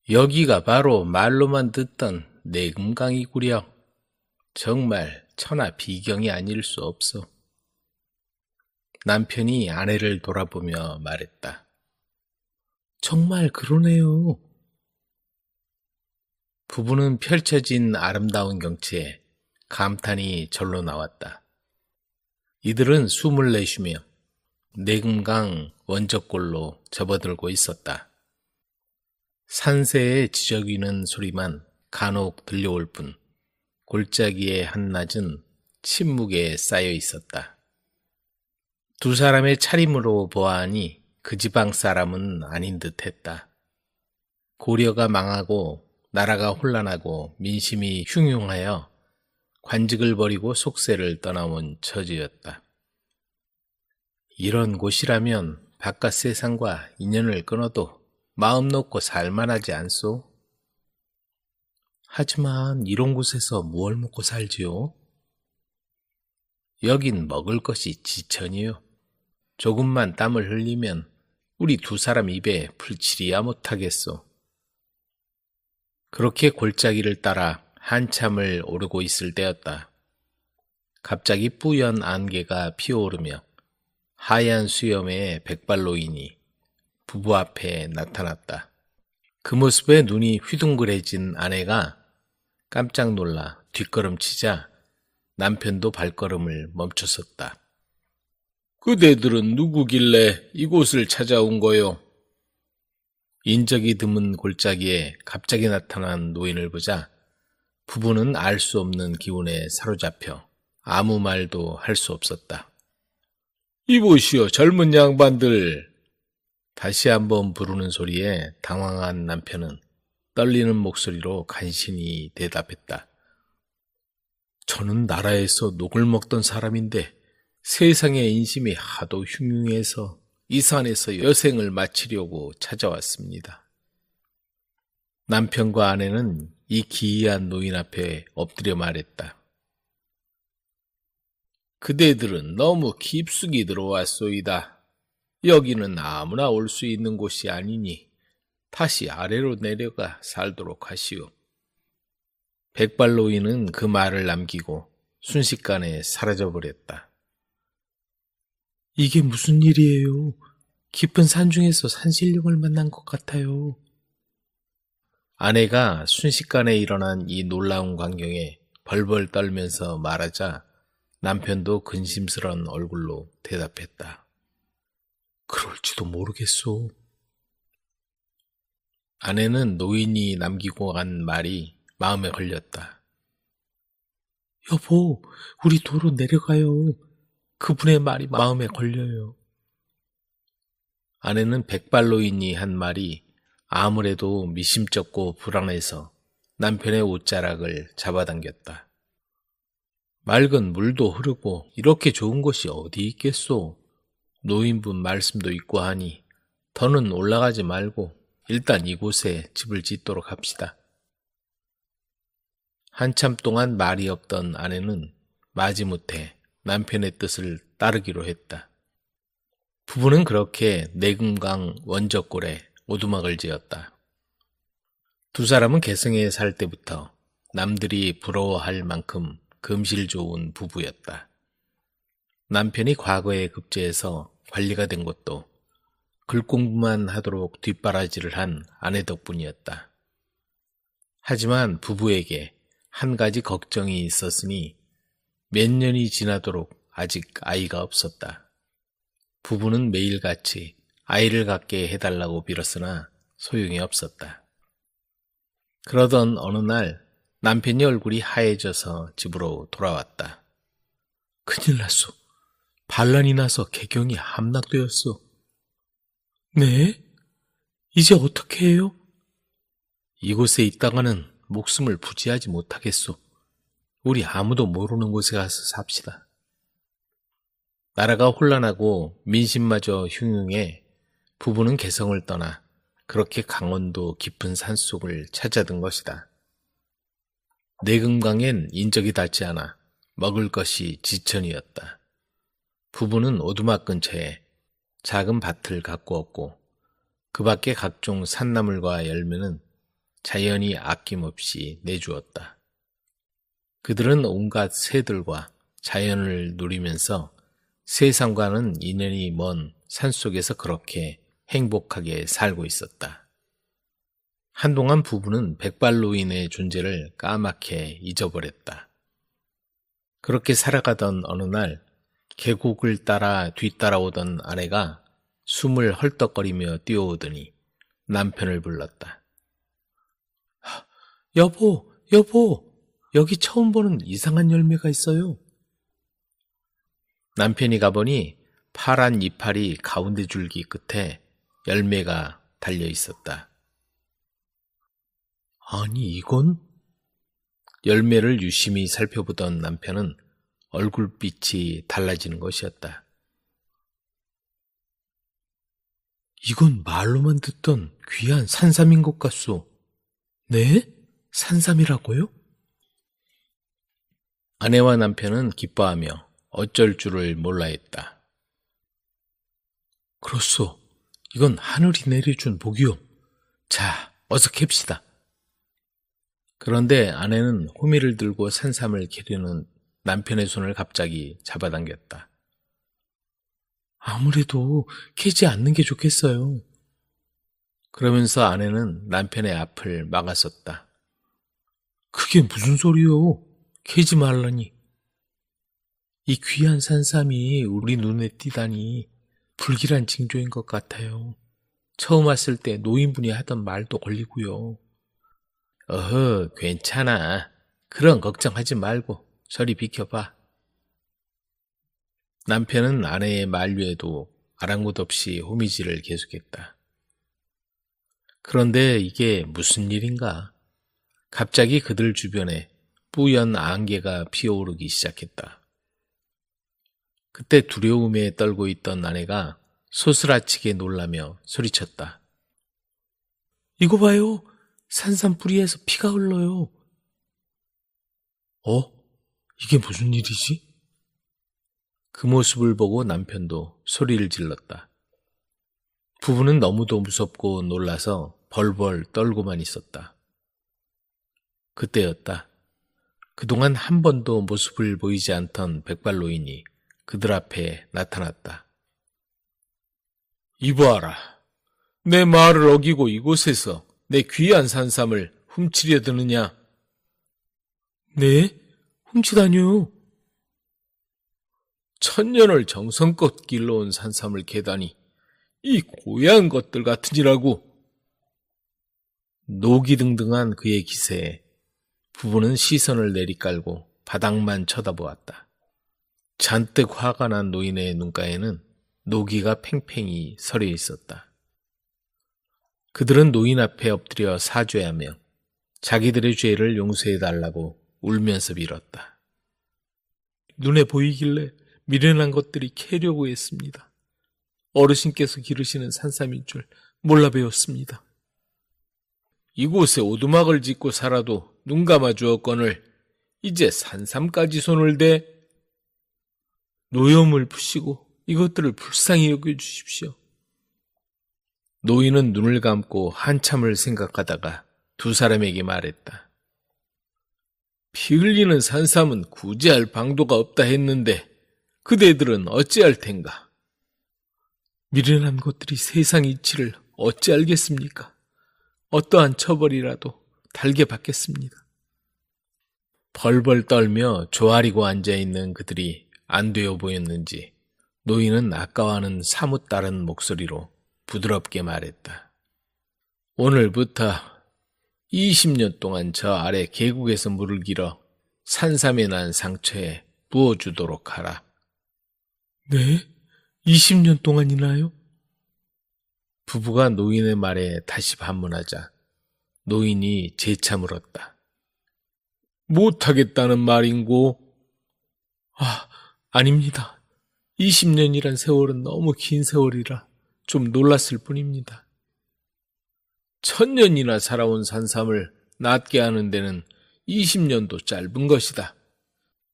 여기가 바로 말로만 듣던 내금강이구려. 정말 천하 비경이 아닐 수 없어. 남편이 아내를 돌아보며 말했다. 정말 그러네요. 부부는 펼쳐진 아름다운 경치에 감탄이 절로 나왔다. 이들은 숨을 내쉬며 내금강 원적골로 접어들고 있었다. 산새의 지저귀는 소리만 간혹 들려올 뿐 골짜기의 한낮은 침묵에 쌓여 있었다. 두 사람의 차림으로 보아하니 그 지방 사람은 아닌 듯 했다. 고려가 망하고 나라가 혼란하고 민심이 흉흉하여 관직을 버리고 속세를 떠나온 처지였다. 이런 곳이라면 바깥 세상과 인연을 끊어도 마음 놓고 살만하지 않소? 하지만 이런 곳에서 무얼 먹고 살지요? 여긴 먹을 것이 지천이요. 조금만 땀을 흘리면 우리 두 사람 입에 풀칠이야 못하겠소. 그렇게 골짜기를 따라 한참을 오르고 있을 때였다. 갑자기 뿌연 안개가 피어오르며 하얀 수염의 백발노인이 부부 앞에 나타났다. 그 모습에 눈이 휘둥그레진 아내가 깜짝 놀라 뒷걸음치자 남편도 발걸음을 멈췄었다. 그대들은 누구길래 이곳을 찾아온 거요? 인적이 드문 골짜기에 갑자기 나타난 노인을 보자 부부는 알 수 없는 기운에 사로잡혀 아무 말도 할 수 없었다. 이보시오, 젊은 양반들. 다시 한번 부르는 소리에 당황한 남편은 떨리는 목소리로 간신히 대답했다. 저는 나라에서 녹을 먹던 사람인데 세상의 인심이 하도 흉흉해서 이 산에서 여생을 마치려고 찾아왔습니다. 남편과 아내는 이 기이한 노인 앞에 엎드려 말했다. 그대들은 너무 깊숙이 들어왔소이다. 여기는 아무나 올 수 있는 곳이 아니니 다시 아래로 내려가 살도록 하시오. 백발노인은 그 말을 남기고 순식간에 사라져버렸다. 이게 무슨 일이에요? 깊은 산중에서 산신령을 만난 것 같아요. 아내가 순식간에 일어난 이 놀라운 광경에 벌벌 떨면서 말하자 남편도 근심스런 얼굴로 대답했다. 그럴지도 모르겠소. 아내는 노인이 남기고 간 말이 마음에 걸렸다. 여보, 우리 도로 내려가요. 그분의 말이 마음에 걸려요. 아내는 백발노인이 한 말이 아무래도 미심쩍고 불안해서 남편의 옷자락을 잡아당겼다. 맑은 물도 흐르고 이렇게 좋은 곳이 어디 있겠소? 노인분 말씀도 있고 하니 더는 올라가지 말고 일단 이곳에 집을 짓도록 합시다. 한참 동안 말이 없던 아내는 마지못해 남편의 뜻을 따르기로 했다. 부부는 그렇게 내금강 원적골에 오두막을 지었다. 두 사람은 개성에 살 때부터 남들이 부러워할 만큼 금실 좋은 부부였다. 남편이 과거에 급제해서 관리가 된 것도 글 공부만 하도록 뒷바라지를 한 아내 덕분이었다. 하지만 부부에게 한 가지 걱정이 있었으니 몇 년이 지나도록 아직 아이가 없었다. 부부는 매일같이 아이를 갖게 해달라고 빌었으나 소용이 없었다. 그러던 어느 날 남편이 얼굴이 하얘져서 집으로 돌아왔다. 큰일 났소. 반란이 나서 개경이 함락되었소. 네? 이제 어떻게 해요? 이곳에 있다가는 목숨을 부지하지 못하겠소. 우리 아무도 모르는 곳에 가서 삽시다. 나라가 혼란하고 민심마저 흉흉해 부부는 개성을 떠나 그렇게 강원도 깊은 산속을 찾아든 것이다. 내금강엔 인적이 닿지 않아 먹을 것이 지천이었다. 부부는 오두막 근처에 작은 밭을 가꾸었고 그 밖에 각종 산나물과 열매는 자연이 아낌없이 내주었다. 그들은 온갖 새들과 자연을 누리면서 세상과는 인연이 먼 산속에서 그렇게 행복하게 살고 있었다. 한동안 부부는 백발노인의 존재를 까맣게 잊어버렸다. 그렇게 살아가던 어느 날 계곡을 따라 뒤따라오던 아내가 숨을 헐떡거리며 뛰어오더니 남편을 불렀다. 여보, 여보, 여기 처음 보는 이상한 열매가 있어요. 남편이 가보니 파란 이파리 가운데 줄기 끝에 열매가 달려 있었다. 아니, 이건? 열매를 유심히 살펴보던 남편은 얼굴빛이 달라지는 것이었다. 이건 말로만 듣던 귀한 산삼인 것 같소. 네? 산삼이라고요? 아내와 남편은 기뻐하며 어쩔 줄을 몰라 했다. 그렇소. 이건 하늘이 내려준 복이요. 자, 어서 캡시다. 그런데 아내는 호미를 들고 산삼을 캐려는 남편의 손을 갑자기 잡아당겼다. 아무래도 캐지 않는 게 좋겠어요. 그러면서 아내는 남편의 앞을 막았었다. 그게 무슨 소리요? 캐지 말라니. 이 귀한 산삼이 우리 눈에 띄다니 불길한 징조인 것 같아요. 처음 왔을 때 노인분이 하던 말도 걸리고요. 어허, 괜찮아. 그런 걱정하지 말고 저리 비켜봐. 남편은 아내의 만류에도 아랑곳 없이 호미질을 계속했다. 그런데 이게 무슨 일인가? 갑자기 그들 주변에 뿌연 안개가 피어오르기 시작했다. 그때 두려움에 떨고 있던 아내가 소스라치게 놀라며 소리쳤다. 이거 봐요. 산삼 뿌리에서 피가 흘러요. 이게 무슨 일이지? 그 모습을 보고 남편도 소리를 질렀다. 부부는 너무도 무섭고 놀라서 벌벌 떨고만 있었다. 그때였다. 그동안 한 번도 모습을 보이지 않던 백발노인이 그들 앞에 나타났다. 이봐라. 내 말을 어기고 이곳에서 내 귀한 산삼을 훔치려 드느냐? 네? 훔치다니요? 천년을 정성껏 길러온 산삼을 캐다니 이 고야한 것들 같으니라고. 노기등등한 그의 기세에 부부는 시선을 내리깔고 바닥만 쳐다보았다. 잔뜩 화가 난 노인의 눈가에는 노기가 팽팽히 서려 있었다. 그들은 노인 앞에 엎드려 사죄하며 자기들의 죄를 용서해달라고 울면서 빌었다. 눈에 보이길래 미련한 것들이 캐려고 했습니다. 어르신께서 기르시는 산삼인 줄 몰라 배웠습니다. 이곳에 오두막을 짓고 살아도 눈 감아 주었거늘 이제 산삼까지 손을 대? 노여움을 푸시고 이것들을 불쌍히 여겨주십시오. 노인은 눈을 감고 한참을 생각하다가 두 사람에게 말했다. 피 흘리는 산삼은 구제할 방도가 없다 했는데 그대들은 어찌할 텐가? 미련한 것들이 세상 이치를 어찌 알겠습니까? 어떠한 처벌이라도 달게 받겠습니다. 벌벌 떨며 조아리고 앉아있는 그들이 안 되어 보였는지 노인은 아까와는 사뭇 다른 목소리로 부드럽게 말했다. 오늘부터 20년 동안 저 아래 계곡에서 물을 길어 산삼에 난 상처에 부어주도록 하라. 네? 20년 동안이나요? 부부가 노인의 말에 다시 반문하자 노인이 재차 물었다. 못하겠다는 말인고? 아닙니다. 20년이란 세월은 너무 긴 세월이라 좀 놀랐을 뿐입니다. 1000년이나 살아온 산삼을 낫게 하는 데는 20년도 짧은 것이다.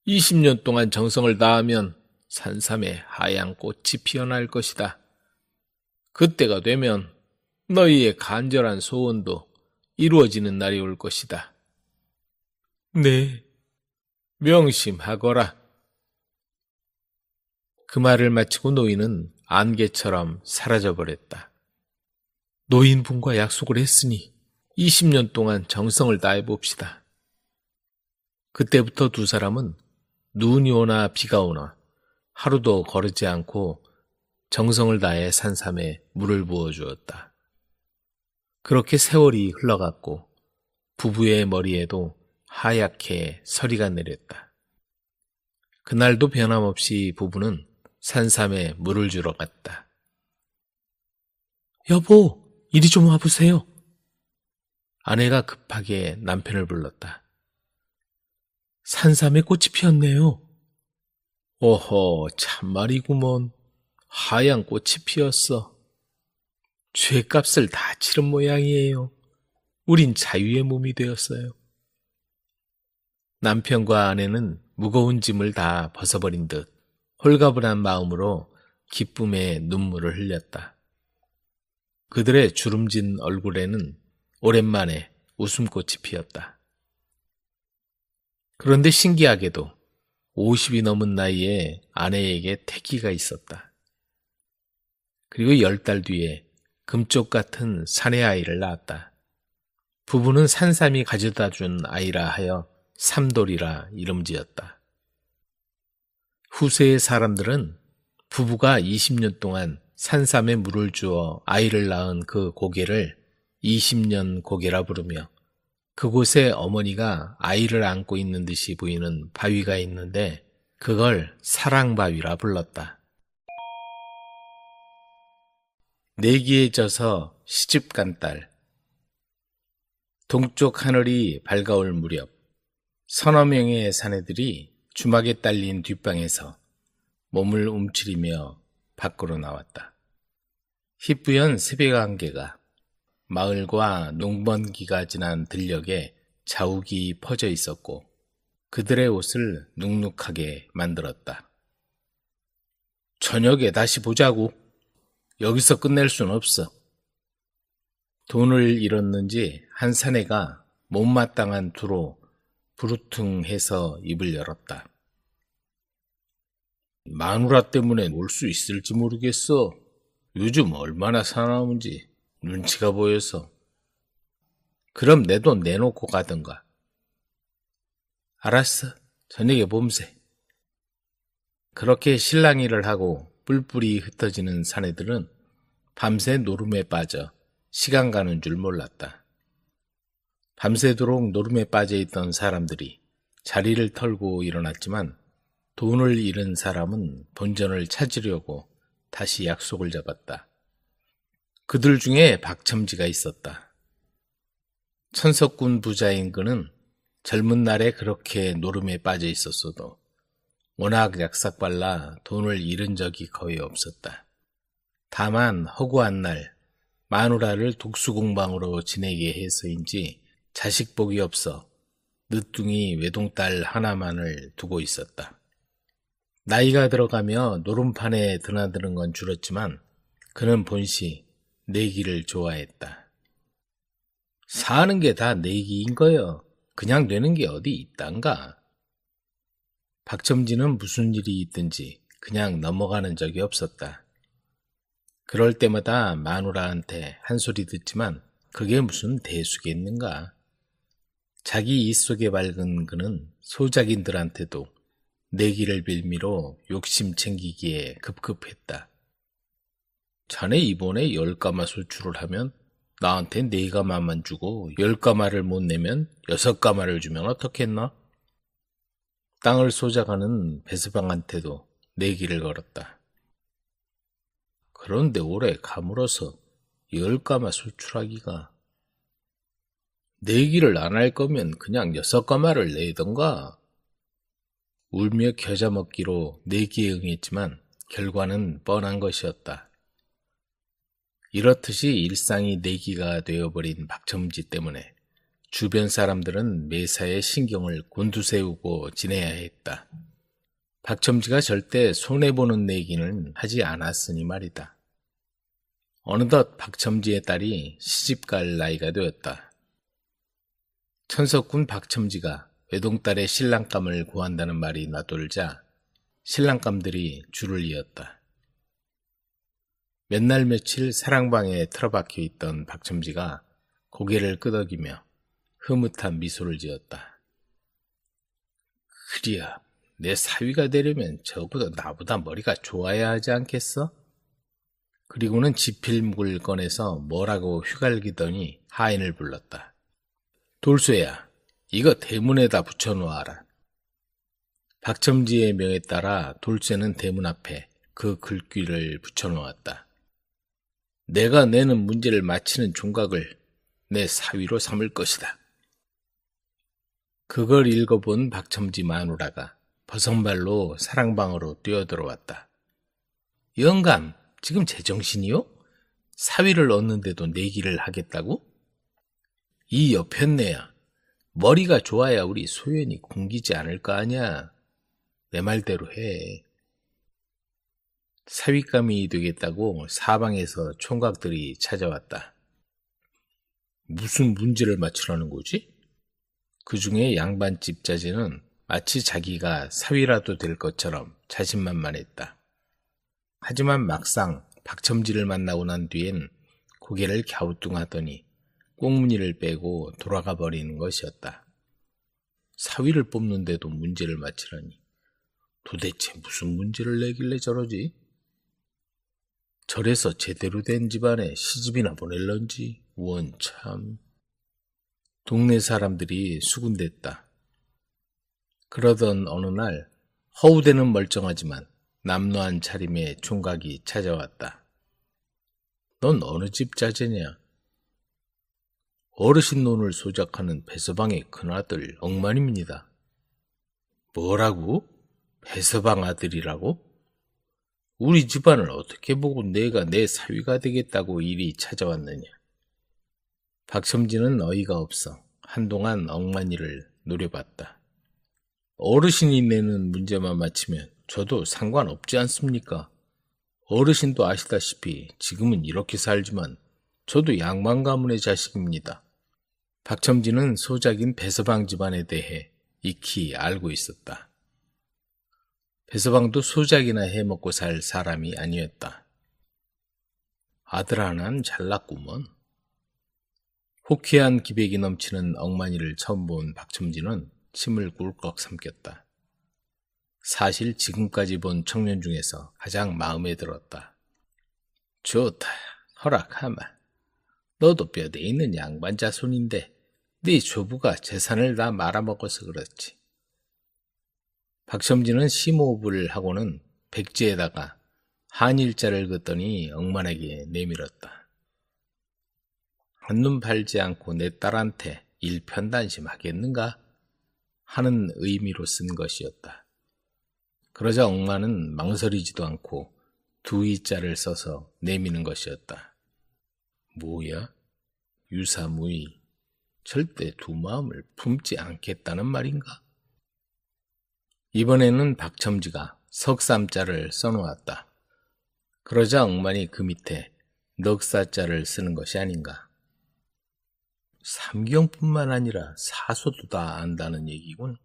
20년 동안 정성을 다하면 산삼에 하얀 꽃이 피어날 것이다. 그때가 되면 너희의 간절한 소원도 이루어지는 날이 올 것이다. 네, 명심하거라. 그 말을 마치고 노인은 안개처럼 사라져버렸다. 노인분과 약속을 했으니 20년 동안 정성을 다해봅시다. 그때부터 두 사람은 눈이 오나 비가 오나 하루도 거르지 않고 정성을 다해 산삼에 물을 부어주었다. 그렇게 세월이 흘러갔고 부부의 머리에도 하얗게 서리가 내렸다. 그날도 변함없이 부부는 산삼에 물을 주러 갔다. 여보, 이리 좀 와보세요. 아내가 급하게 남편을 불렀다. 산삼에 꽃이 피었네요. 오호, 참말이구먼. 하얀 꽃이 피었어. 죗값을 다 치른 모양이에요. 우린 자유의 몸이 되었어요. 남편과 아내는 무거운 짐을 다 벗어버린 듯 홀가분한 마음으로 기쁨의 눈물을 흘렸다. 그들의 주름진 얼굴에는 오랜만에 웃음꽃이 피었다. 그런데 신기하게도 50이 넘은 나이에 아내에게 태기가 있었다. 그리고 10달 뒤에 금쪽 같은 사내 아이를 낳았다. 부부는 산삼이 가져다 준 아이라 하여 삼돌이라 이름 지었다. 후세의 사람들은 부부가 20년 동안 산삼에 물을 주어 아이를 낳은 그 고개를 20년 고개라 부르며 그곳에 어머니가 아이를 안고 있는 듯이 보이는 바위가 있는데 그걸 사랑바위라 불렀다. 내기에 져서 시집간 딸. 동쪽 하늘이 밝아올 무렵 서너 명의 사내들이 주막에 딸린 뒷방에서 몸을 움츠리며 밖으로 나왔다. 희뿌연 새벽 안개가 마을과 농번기가 지난 들녘에 자욱이 퍼져 있었고 그들의 옷을 눅눅하게 만들었다. 저녁에 다시 보자고. 여기서 끝낼 순 없어. 돈을 잃었는지 한 사내가 못마땅한 투로 부르퉁해서 입을 열었다. 마누라 때문에 올 수 있을지 모르겠어. 요즘 얼마나 사나운지 눈치가 보여서. 그럼 내 돈 내놓고 가든가. 알았어. 저녁에 봄새. 그렇게 실랑이를 하고 뿔뿔이 흩어지는 사내들은 밤새 노름에 빠져 시간 가는 줄 몰랐다. 밤새도록 노름에 빠져 있던 사람들이 자리를 털고 일어났지만 돈을 잃은 사람은 본전을 찾으려고 다시 약속을 잡았다. 그들 중에 박첨지가 있었다. 천석군 부자인 그는 젊은 날에 그렇게 노름에 빠져 있었어도 워낙 약삭발라 돈을 잃은 적이 거의 없었다. 다만 허구한 날 마누라를 독수공방으로 지내게 해서인지 자식복이 없어 늦둥이 외동딸 하나만을 두고 있었다. 나이가 들어가며 노름판에 드나드는 건 줄었지만 그는 본시 내기를 좋아했다. 사는 게 다 내기인 거여. 그냥 되는 게 어디 있단가. 박첨지는 무슨 일이 있든지 그냥 넘어가는 적이 없었다. 그럴 때마다 마누라한테 한 소리 듣지만 그게 무슨 대수겠는가. 자기 입속에 밝은 그는 소작인들한테도 내기를 빌미로 욕심 챙기기에 급급했다. 자네 이번에 10가마 소출을 하면 나한테 4가마만 주고 10가마를 못 내면 6가마를 주면 어떻겠나? 땅을 소작하는 베스방한테도 내기를 걸었다. 그런데 올해 가물어서 10가마 수출하기가, 내기를 안 할 거면 그냥 6가마를 내던가. 울며 겨자 먹기로 내기에 응했지만 결과는 뻔한 것이었다. 이렇듯이 일상이 내기가 되어버린 박첨지 때문에 주변 사람들은 매사에 신경을 곤두세우고 지내야 했다. 박첨지가 절대 손해보는 내기는 하지 않았으니 말이다. 어느덧 박첨지의 딸이 시집갈 나이가 되었다. 천석군 박첨지가 외동딸의 신랑감을 구한다는 말이 나돌자 신랑감들이 줄을 이었다. 몇 날 며칠 사랑방에 틀어박혀 있던 박첨지가 고개를 끄덕이며 흐뭇한 미소를 지었다. 그리야, 내 사위가 되려면 적어도 나보다 머리가 좋아야 하지 않겠어? 그리고는 지필묵을 꺼내서 뭐라고 휘갈기더니 하인을 불렀다. 돌쇠야, 이거 대문에다 붙여놓아라. 박첨지의 명에 따라 돌쇠는 대문 앞에 그 글귀를 붙여놓았다. 내가 내는 문제를 마치는 종각을 내 사위로 삼을 것이다. 그걸 읽어본 박첨지 마누라가 버선발로 사랑방으로 뛰어들어왔다. 영감, 지금 제정신이요? 사위를 얻는데도 내기를 하겠다고? 이 여편네야, 머리가 좋아야 우리 소연이 굶기지 않을 거 아냐. 내 말대로 해. 사윗감이 되겠다고 사방에서 총각들이 찾아왔다. 무슨 문제를 맞추라는 거지? 그 중에 양반집 자제는 마치 자기가 사위라도 될 것처럼 자신만만했다. 하지만 막상 박첨지를 만나고 난 뒤엔 고개를 갸우뚱하더니 꽁무니를 빼고 돌아가 버리는 것이었다. 사위를 뽑는데도 문제를 맞히라니, 도대체 무슨 문제를 내길래 저러지? 절에서 제대로 된 집안에 시집이나 보낼런지 원참. 동네 사람들이 수군댔다. 그러던 어느 날 허우대는 멀쩡하지만 남노한 차림의 총각이 찾아왔다. 넌 어느 집 자제냐? 어르신 논을 소작하는 배서방의 큰아들 억만입니다. 뭐라고? 배서방 아들이라고? 우리 집안을 어떻게 보고 내가 내 사위가 되겠다고 이리 찾아왔느냐? 박첨지는 어이가 없어 한동안 억만이를 노려봤다. 어르신이 내는 문제만 맞히면 저도 상관없지 않습니까? 어르신도 아시다시피 지금은 이렇게 살지만 저도 양반 가문의 자식입니다. 박첨지는 소작인 배서방 집안에 대해 익히 알고 있었다. 배서방도 소작이나 해먹고 살 사람이 아니었다. 아들 하나는 잘났구먼. 호쾌한 기백이 넘치는 억만이를 처음 본 박첨지는 침을 꿀꺽 삼켰다. 사실 지금까지 본 청년 중에서 가장 마음에 들었다. 좋다, 허락하마. 너도 뼈대 있는 양반 자손인데 네 조부가 재산을 다 말아먹어서 그렇지. 박첨지는 심호흡을 하고는 백지에다가 한일자를 긋더니 억만에게 내밀었다. 한눈 팔지 않고 내 딸한테 일편단심하겠는가? 하는 의미로 쓴 것이었다. 그러자 억만은 망설이지도 않고 두 이자를 써서 내미는 것이었다. 뭐야? 유사무의, 절대 두 마음을 품지 않겠다는 말인가? 이번에는 박첨지가 석삼자를 써놓았다. 그러자 억만이 그 밑에 넉사자를 쓰는 것이 아닌가. 삼경뿐만 아니라 사소도 다 안다는 얘기군.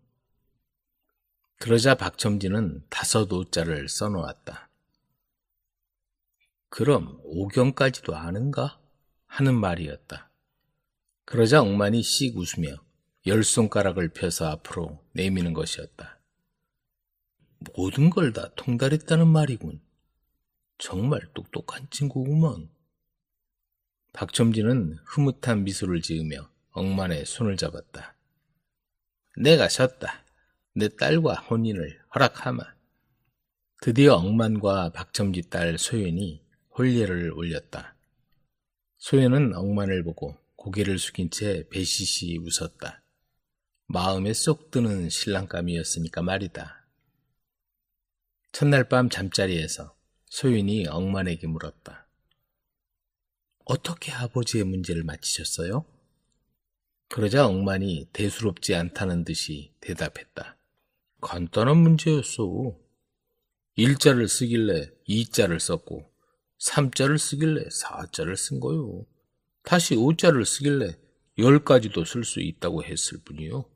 그러자 박첨지는 다섯 오자를 써놓았다. 그럼 오경까지도 아는가? 하는 말이었다. 그러자 억만이 씩 웃으며 열 손가락을 펴서 앞으로 내미는 것이었다. 모든 걸 다 통달했다는 말이군. 정말 똑똑한 친구구먼. 박첨지는 흐뭇한 미소를 지으며 억만의 손을 잡았다. 내가 졌다. 내 딸과 혼인을 허락하마. 드디어 억만과 박첨지 딸 소연이 혼례를 올렸다. 소연은 억만을 보고 고개를 숙인 채 배시시 웃었다. 마음에 쏙 드는 신랑감이었으니까 말이다. 첫날 밤 잠자리에서 소연이 억만에게 물었다. 어떻게 아버지의 문제를 맞히셨어요? 그러자 억만이 대수롭지 않다는 듯이 대답했다. 간단한 문제였어. 일자를 쓰길래 이자를 썼고, 삼자를 쓰길래 사자를 쓴 거요. 다시 오자를 쓰길래 10가지도 쓸 수 있다고 했을 뿐이요.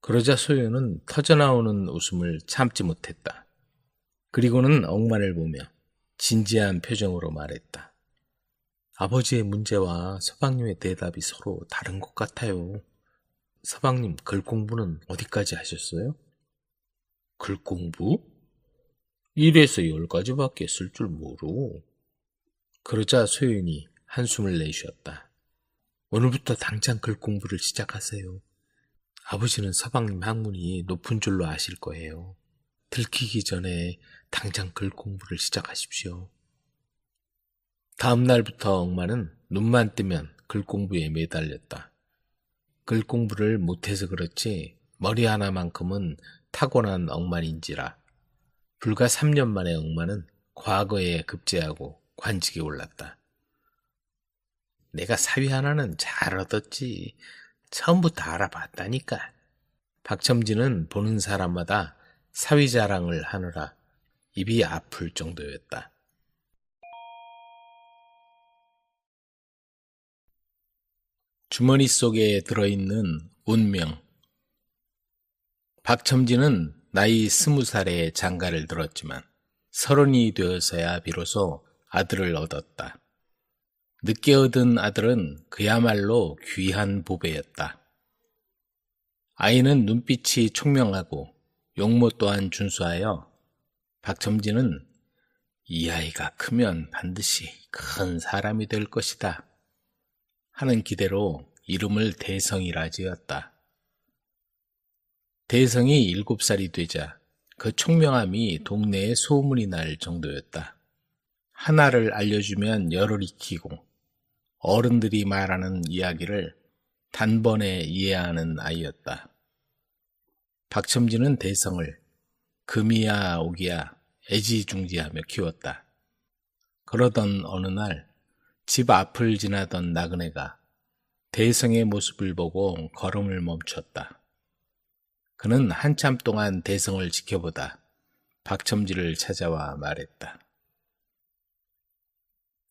그러자 소연은 터져나오는 웃음을 참지 못했다. 그리고는 억만을 보며 진지한 표정으로 말했다. 아버지의 문제와 서방님의 대답이 서로 다른 것 같아요. 서방님 글 공부는 어디까지 하셨어요? 글 공부? 1에서 10가지밖에 쓸 줄 모르고. 그러자 소연이 한숨을 내쉬었다. 오늘부터 당장 글 공부를 시작하세요. 아버지는 서방님 학문이 높은 줄로 아실 거예요. 들키기 전에 당장 글 공부를 시작하십시오. 다음 날부터 억만은 눈만 뜨면 글 공부에 매달렸다. 글 공부를 못해서 그렇지 머리 하나만큼은 타고난 억만인지라 불과 3년 만에 억만은 과거에 급제하고 관직에 올랐다. 내가 사위 하나는 잘 얻었지. 처음부터 알아봤다니까. 박첨지는 보는 사람마다 사위 자랑을 하느라 입이 아플 정도였다. 주머니 속에 들어있는 운명. 박첨지는 나이 20살에 장가를 들었지만 30이 되어서야 비로소 아들을 얻었다. 늦게 얻은 아들은 그야말로 귀한 보배였다. 아이는 눈빛이 총명하고 용모 또한 준수하여 박첨지는 이 아이가 크면 반드시 큰 사람이 될 것이다 하는 기대로 이름을 대성이라 지었다. 대성이 7살이 되자 그 총명함이 동네에 소문이 날 정도였다. 하나를 알려주면 열을 익히고 어른들이 말하는 이야기를 단번에 이해하는 아이였다. 박첨지는 대성을 금이야 오기야 애지중지하며 키웠다. 그러던 어느 날 집 앞을 지나던 나그네가 대성의 모습을 보고 걸음을 멈췄다. 그는 한참 동안 대성을 지켜보다 박첨지를 찾아와 말했다.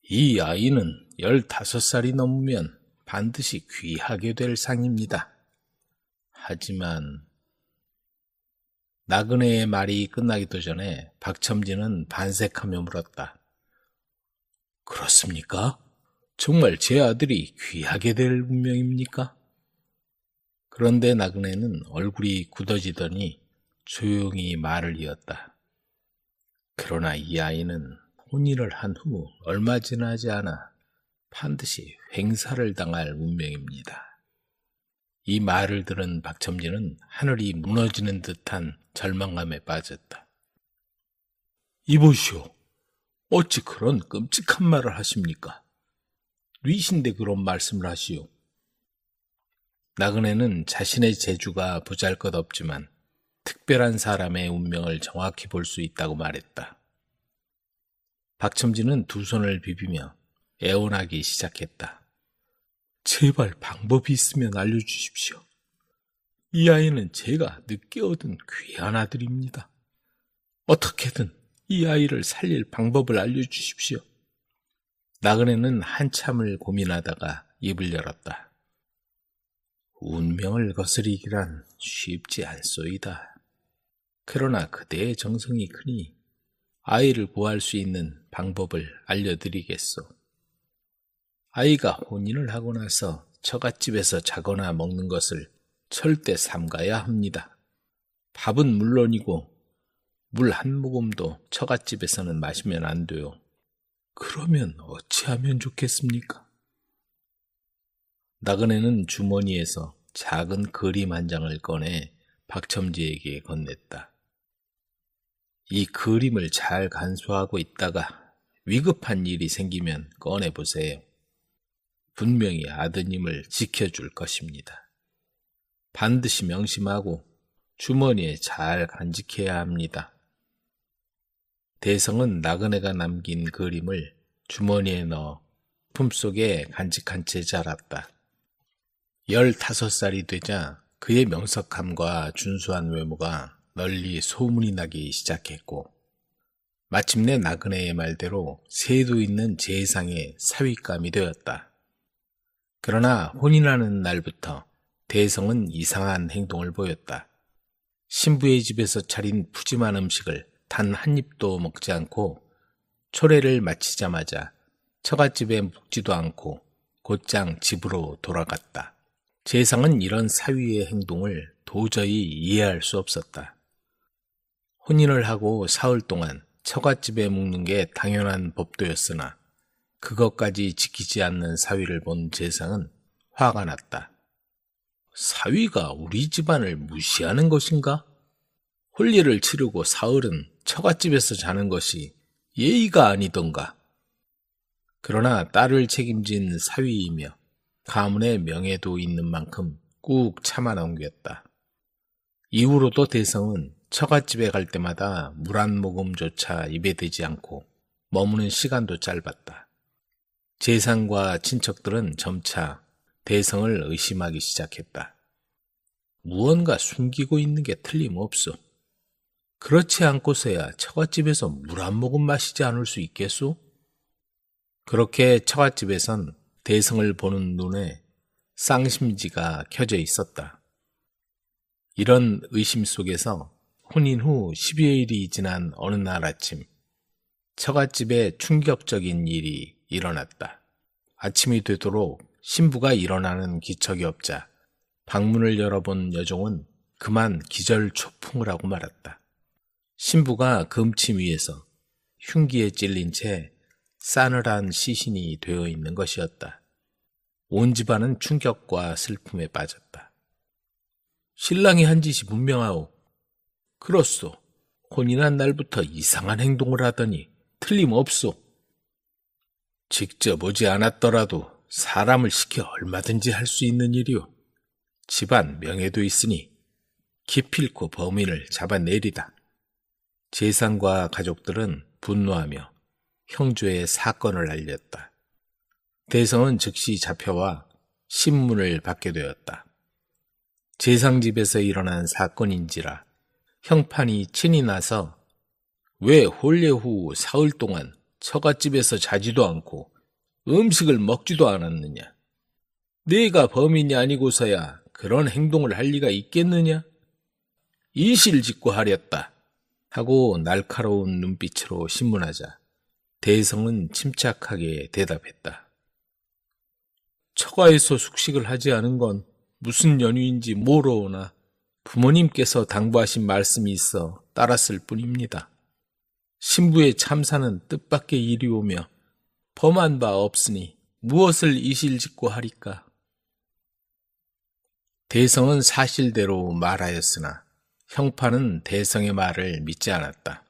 이 아이는 15살이 넘으면 반드시 귀하게 될 상입니다. 하지만 나그네의 말이 끝나기도 전에 박첨지는 반색하며 물었다. 그렇습니까? 정말 제 아들이 귀하게 될 운명입니까? 그런데 나그네는 얼굴이 굳어지더니 조용히 말을 이었다. 그러나 이 아이는 혼인을 한 후 얼마 지나지 않아 반드시 횡사를 당할 운명입니다. 이 말을 들은 박첨지는 하늘이 무너지는 듯한 절망감에 빠졌다. 이보시오. 어찌 그런 끔찍한 말을 하십니까? 뉘신데 그런 말씀을 하시오. 나그네는 자신의 재주가 보잘것없지만 특별한 사람의 운명을 정확히 볼 수 있다고 말했다. 박첨지는 두 손을 비비며 애원하기 시작했다. 제발 방법이 있으면 알려주십시오. 이 아이는 제가 늦게 얻은 귀한 아들입니다. 어떻게든 이 아이를 살릴 방법을 알려주십시오. 나그네는 한참을 고민하다가 입을 열었다. 운명을 거스리기란 쉽지 않소이다. 그러나 그대의 정성이 크니 아이를 구할 수 있는 방법을 알려드리겠소. 아이가 혼인을 하고 나서 처갓집에서 자거나 먹는 것을 절대 삼가야 합니다. 밥은 물론이고 물 한 모금도 처갓집에서는 마시면 안 돼요. 그러면 어찌하면 좋겠습니까? 나그네는 주머니에서 작은 그림 한 장을 꺼내 박첨지에게 건넸다. 이 그림을 잘 간수하고 있다가 위급한 일이 생기면 꺼내보세요. 분명히 아드님을 지켜줄 것입니다. 반드시 명심하고 주머니에 잘 간직해야 합니다. 대성은 나그네가 남긴 그림을 주머니에 넣어 품속에 간직한 채 자랐다. 15살이 되자 그의 명석함과 준수한 외모가 널리 소문이 나기 시작했고 마침내 나그네의 말대로 세도 있는 재상의 사위감이 되었다. 그러나 혼인하는 날부터 대성은 이상한 행동을 보였다. 신부의 집에서 차린 푸짐한 음식을 단 한 입도 먹지 않고 초례를 마치자마자 처갓집에 묵지도 않고 곧장 집으로 돌아갔다. 재상은 이런 사위의 행동을 도저히 이해할 수 없었다. 혼인을 하고 사흘 동안 처갓집에 묵는 게 당연한 법도였으나 그것까지 지키지 않는 사위를 본 재상은 화가 났다. 사위가 우리 집안을 무시하는 것인가? 혼례를 치르고 사흘은 처갓집에서 자는 것이 예의가 아니던가. 그러나 딸을 책임진 사위이며 가문의 명예도 있는 만큼 꾹 참아 넘겼다. 이후로도 대성은 처갓집에 갈 때마다 물 한 모금조차 입에 대지 않고 머무는 시간도 짧았다. 재상과 친척들은 점차 대성을 의심하기 시작했다. 무언가 숨기고 있는 게 틀림없어. 그렇지 않고서야 처갓집에서 물 한 모금 마시지 않을 수 있겠소? 그렇게 처갓집에선 대성을 보는 눈에 쌍심지가 켜져 있었다. 이런 의심 속에서 혼인 후 10여일이 지난 어느 날 아침, 처갓집에 충격적인 일이 일어났다. 아침이 되도록 신부가 일어나는 기척이 없자 방문을 열어본 여종은 그만 기절초풍을 하고 말았다. 신부가 금침 위에서 흉기에 찔린 채 싸늘한 시신이 되어 있는 것이었다. 온 집안은 충격과 슬픔에 빠졌다. 신랑이 한 짓이 분명하오. 그렇소. 혼인한 날부터 이상한 행동을 하더니 틀림없소. 직접 오지 않았더라도 사람을 시켜 얼마든지 할 수 있는 일이오. 집안 명예도 있으니 기필코 범인을 잡아내리다. 재상과 가족들은 분노하며 형조에 사건을 알렸다. 대성은 즉시 잡혀와 신문을 받게 되었다. 재상집에서 일어난 사건인지라 형판이 친히 나서 왜 혼례 후 사흘 동안 처갓집에서 자지도 않고 음식을 먹지도 않았느냐? 네가 범인이 아니고서야 그런 행동을 할 리가 있겠느냐? 이실직고 하렸다. 하고 날카로운 눈빛으로 신문하자 대성은 침착하게 대답했다. 처가에서 숙식을 하지 않은 건 무슨 연유인지 모르오나 부모님께서 당부하신 말씀이 있어 따랐을 뿐입니다. 신부의 참사는 뜻밖의 일이오며 범한 바 없으니 무엇을 이실직고 하리까? 대성은 사실대로 말하였으나 형파는 대성의 말을 믿지 않았다.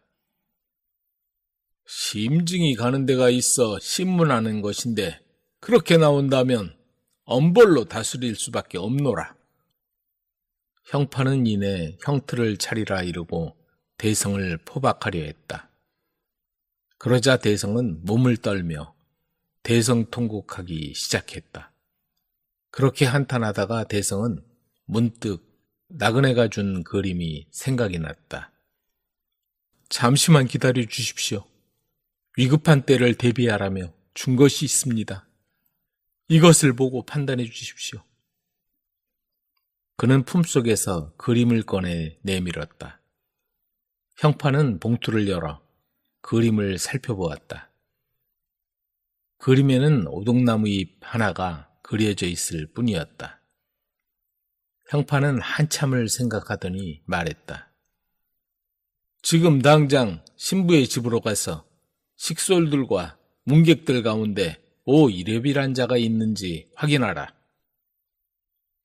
심증이 가는 데가 있어 신문하는 것인데 그렇게 나온다면 엄벌로 다스릴 수밖에 없노라. 형파는 이내 형틀을 차리라 이르고 대성을 포박하려 했다. 그러자 대성은 몸을 떨며 대성통곡하기 시작했다. 그렇게 한탄하다가 대성은 문득 나그네가 준 그림이 생각이 났다. 잠시만 기다려 주십시오. 위급한 때를 대비하라며 준 것이 있습니다. 이것을 보고 판단해 주십시오. 그는 품속에서 그림을 꺼내 내밀었다. 형파는 봉투를 열어 그림을 살펴보았다. 그림에는 오동나무 잎 하나가 그려져 있을 뿐이었다. 형파는 한참을 생각하더니 말했다. 지금 당장 신부의 집으로 가서 식솔들과 문객들 가운데 오이렵이란 자가 있는지 확인하라.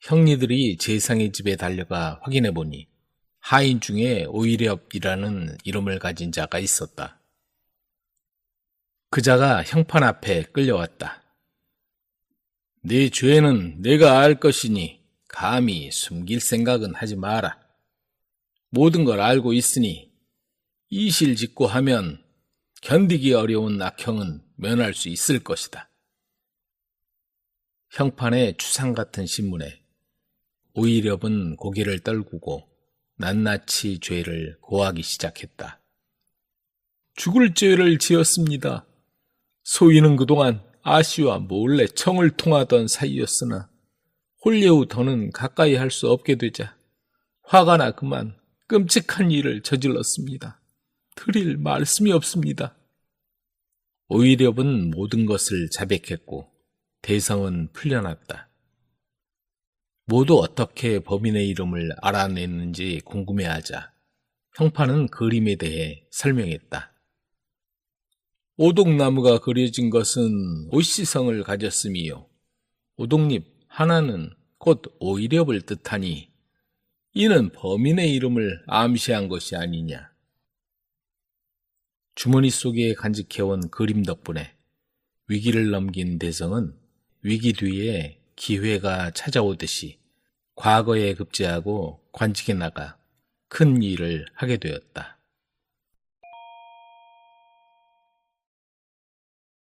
형리들이 제상의 집에 달려가 확인해보니 하인 중에 오이렵이라는 이름을 가진 자가 있었다. 그 자가 형판 앞에 끌려왔다. 네 죄는 내가 알 것이니 감히 숨길 생각은 하지 마라. 모든 걸 알고 있으니 이실직고 하면 견디기 어려운 악형은 면할 수 있을 것이다. 형판의 추상 같은 신문에 오이렵은 고개를 떨구고 낱낱이 죄를 고하기 시작했다. 죽을 죄를 지었습니다. 소인은 그동안 아씨와 몰래 청을 통하던 사이였으나 홀예후 더는 가까이 할 수 없게 되자 화가 나 그만 끔찍한 일을 저질렀습니다. 드릴 말씀이 없습니다. 오이렵은 모든 것을 자백했고 대성은 풀려났다. 모두 어떻게 범인의 이름을 알아냈는지 궁금해하자 형판은 그림에 대해 설명했다. 오독나무가 그려진 것은 오시성을 가졌음이요. 오독잎 하나는 곧 오이렵을 뜻하니 이는 범인의 이름을 암시한 것이 아니냐. 주머니 속에 간직해온 그림 덕분에 위기를 넘긴 대성은 위기 뒤에 기회가 찾아오듯이 과거에 급제하고 관직에 나가 큰 일을 하게 되었다.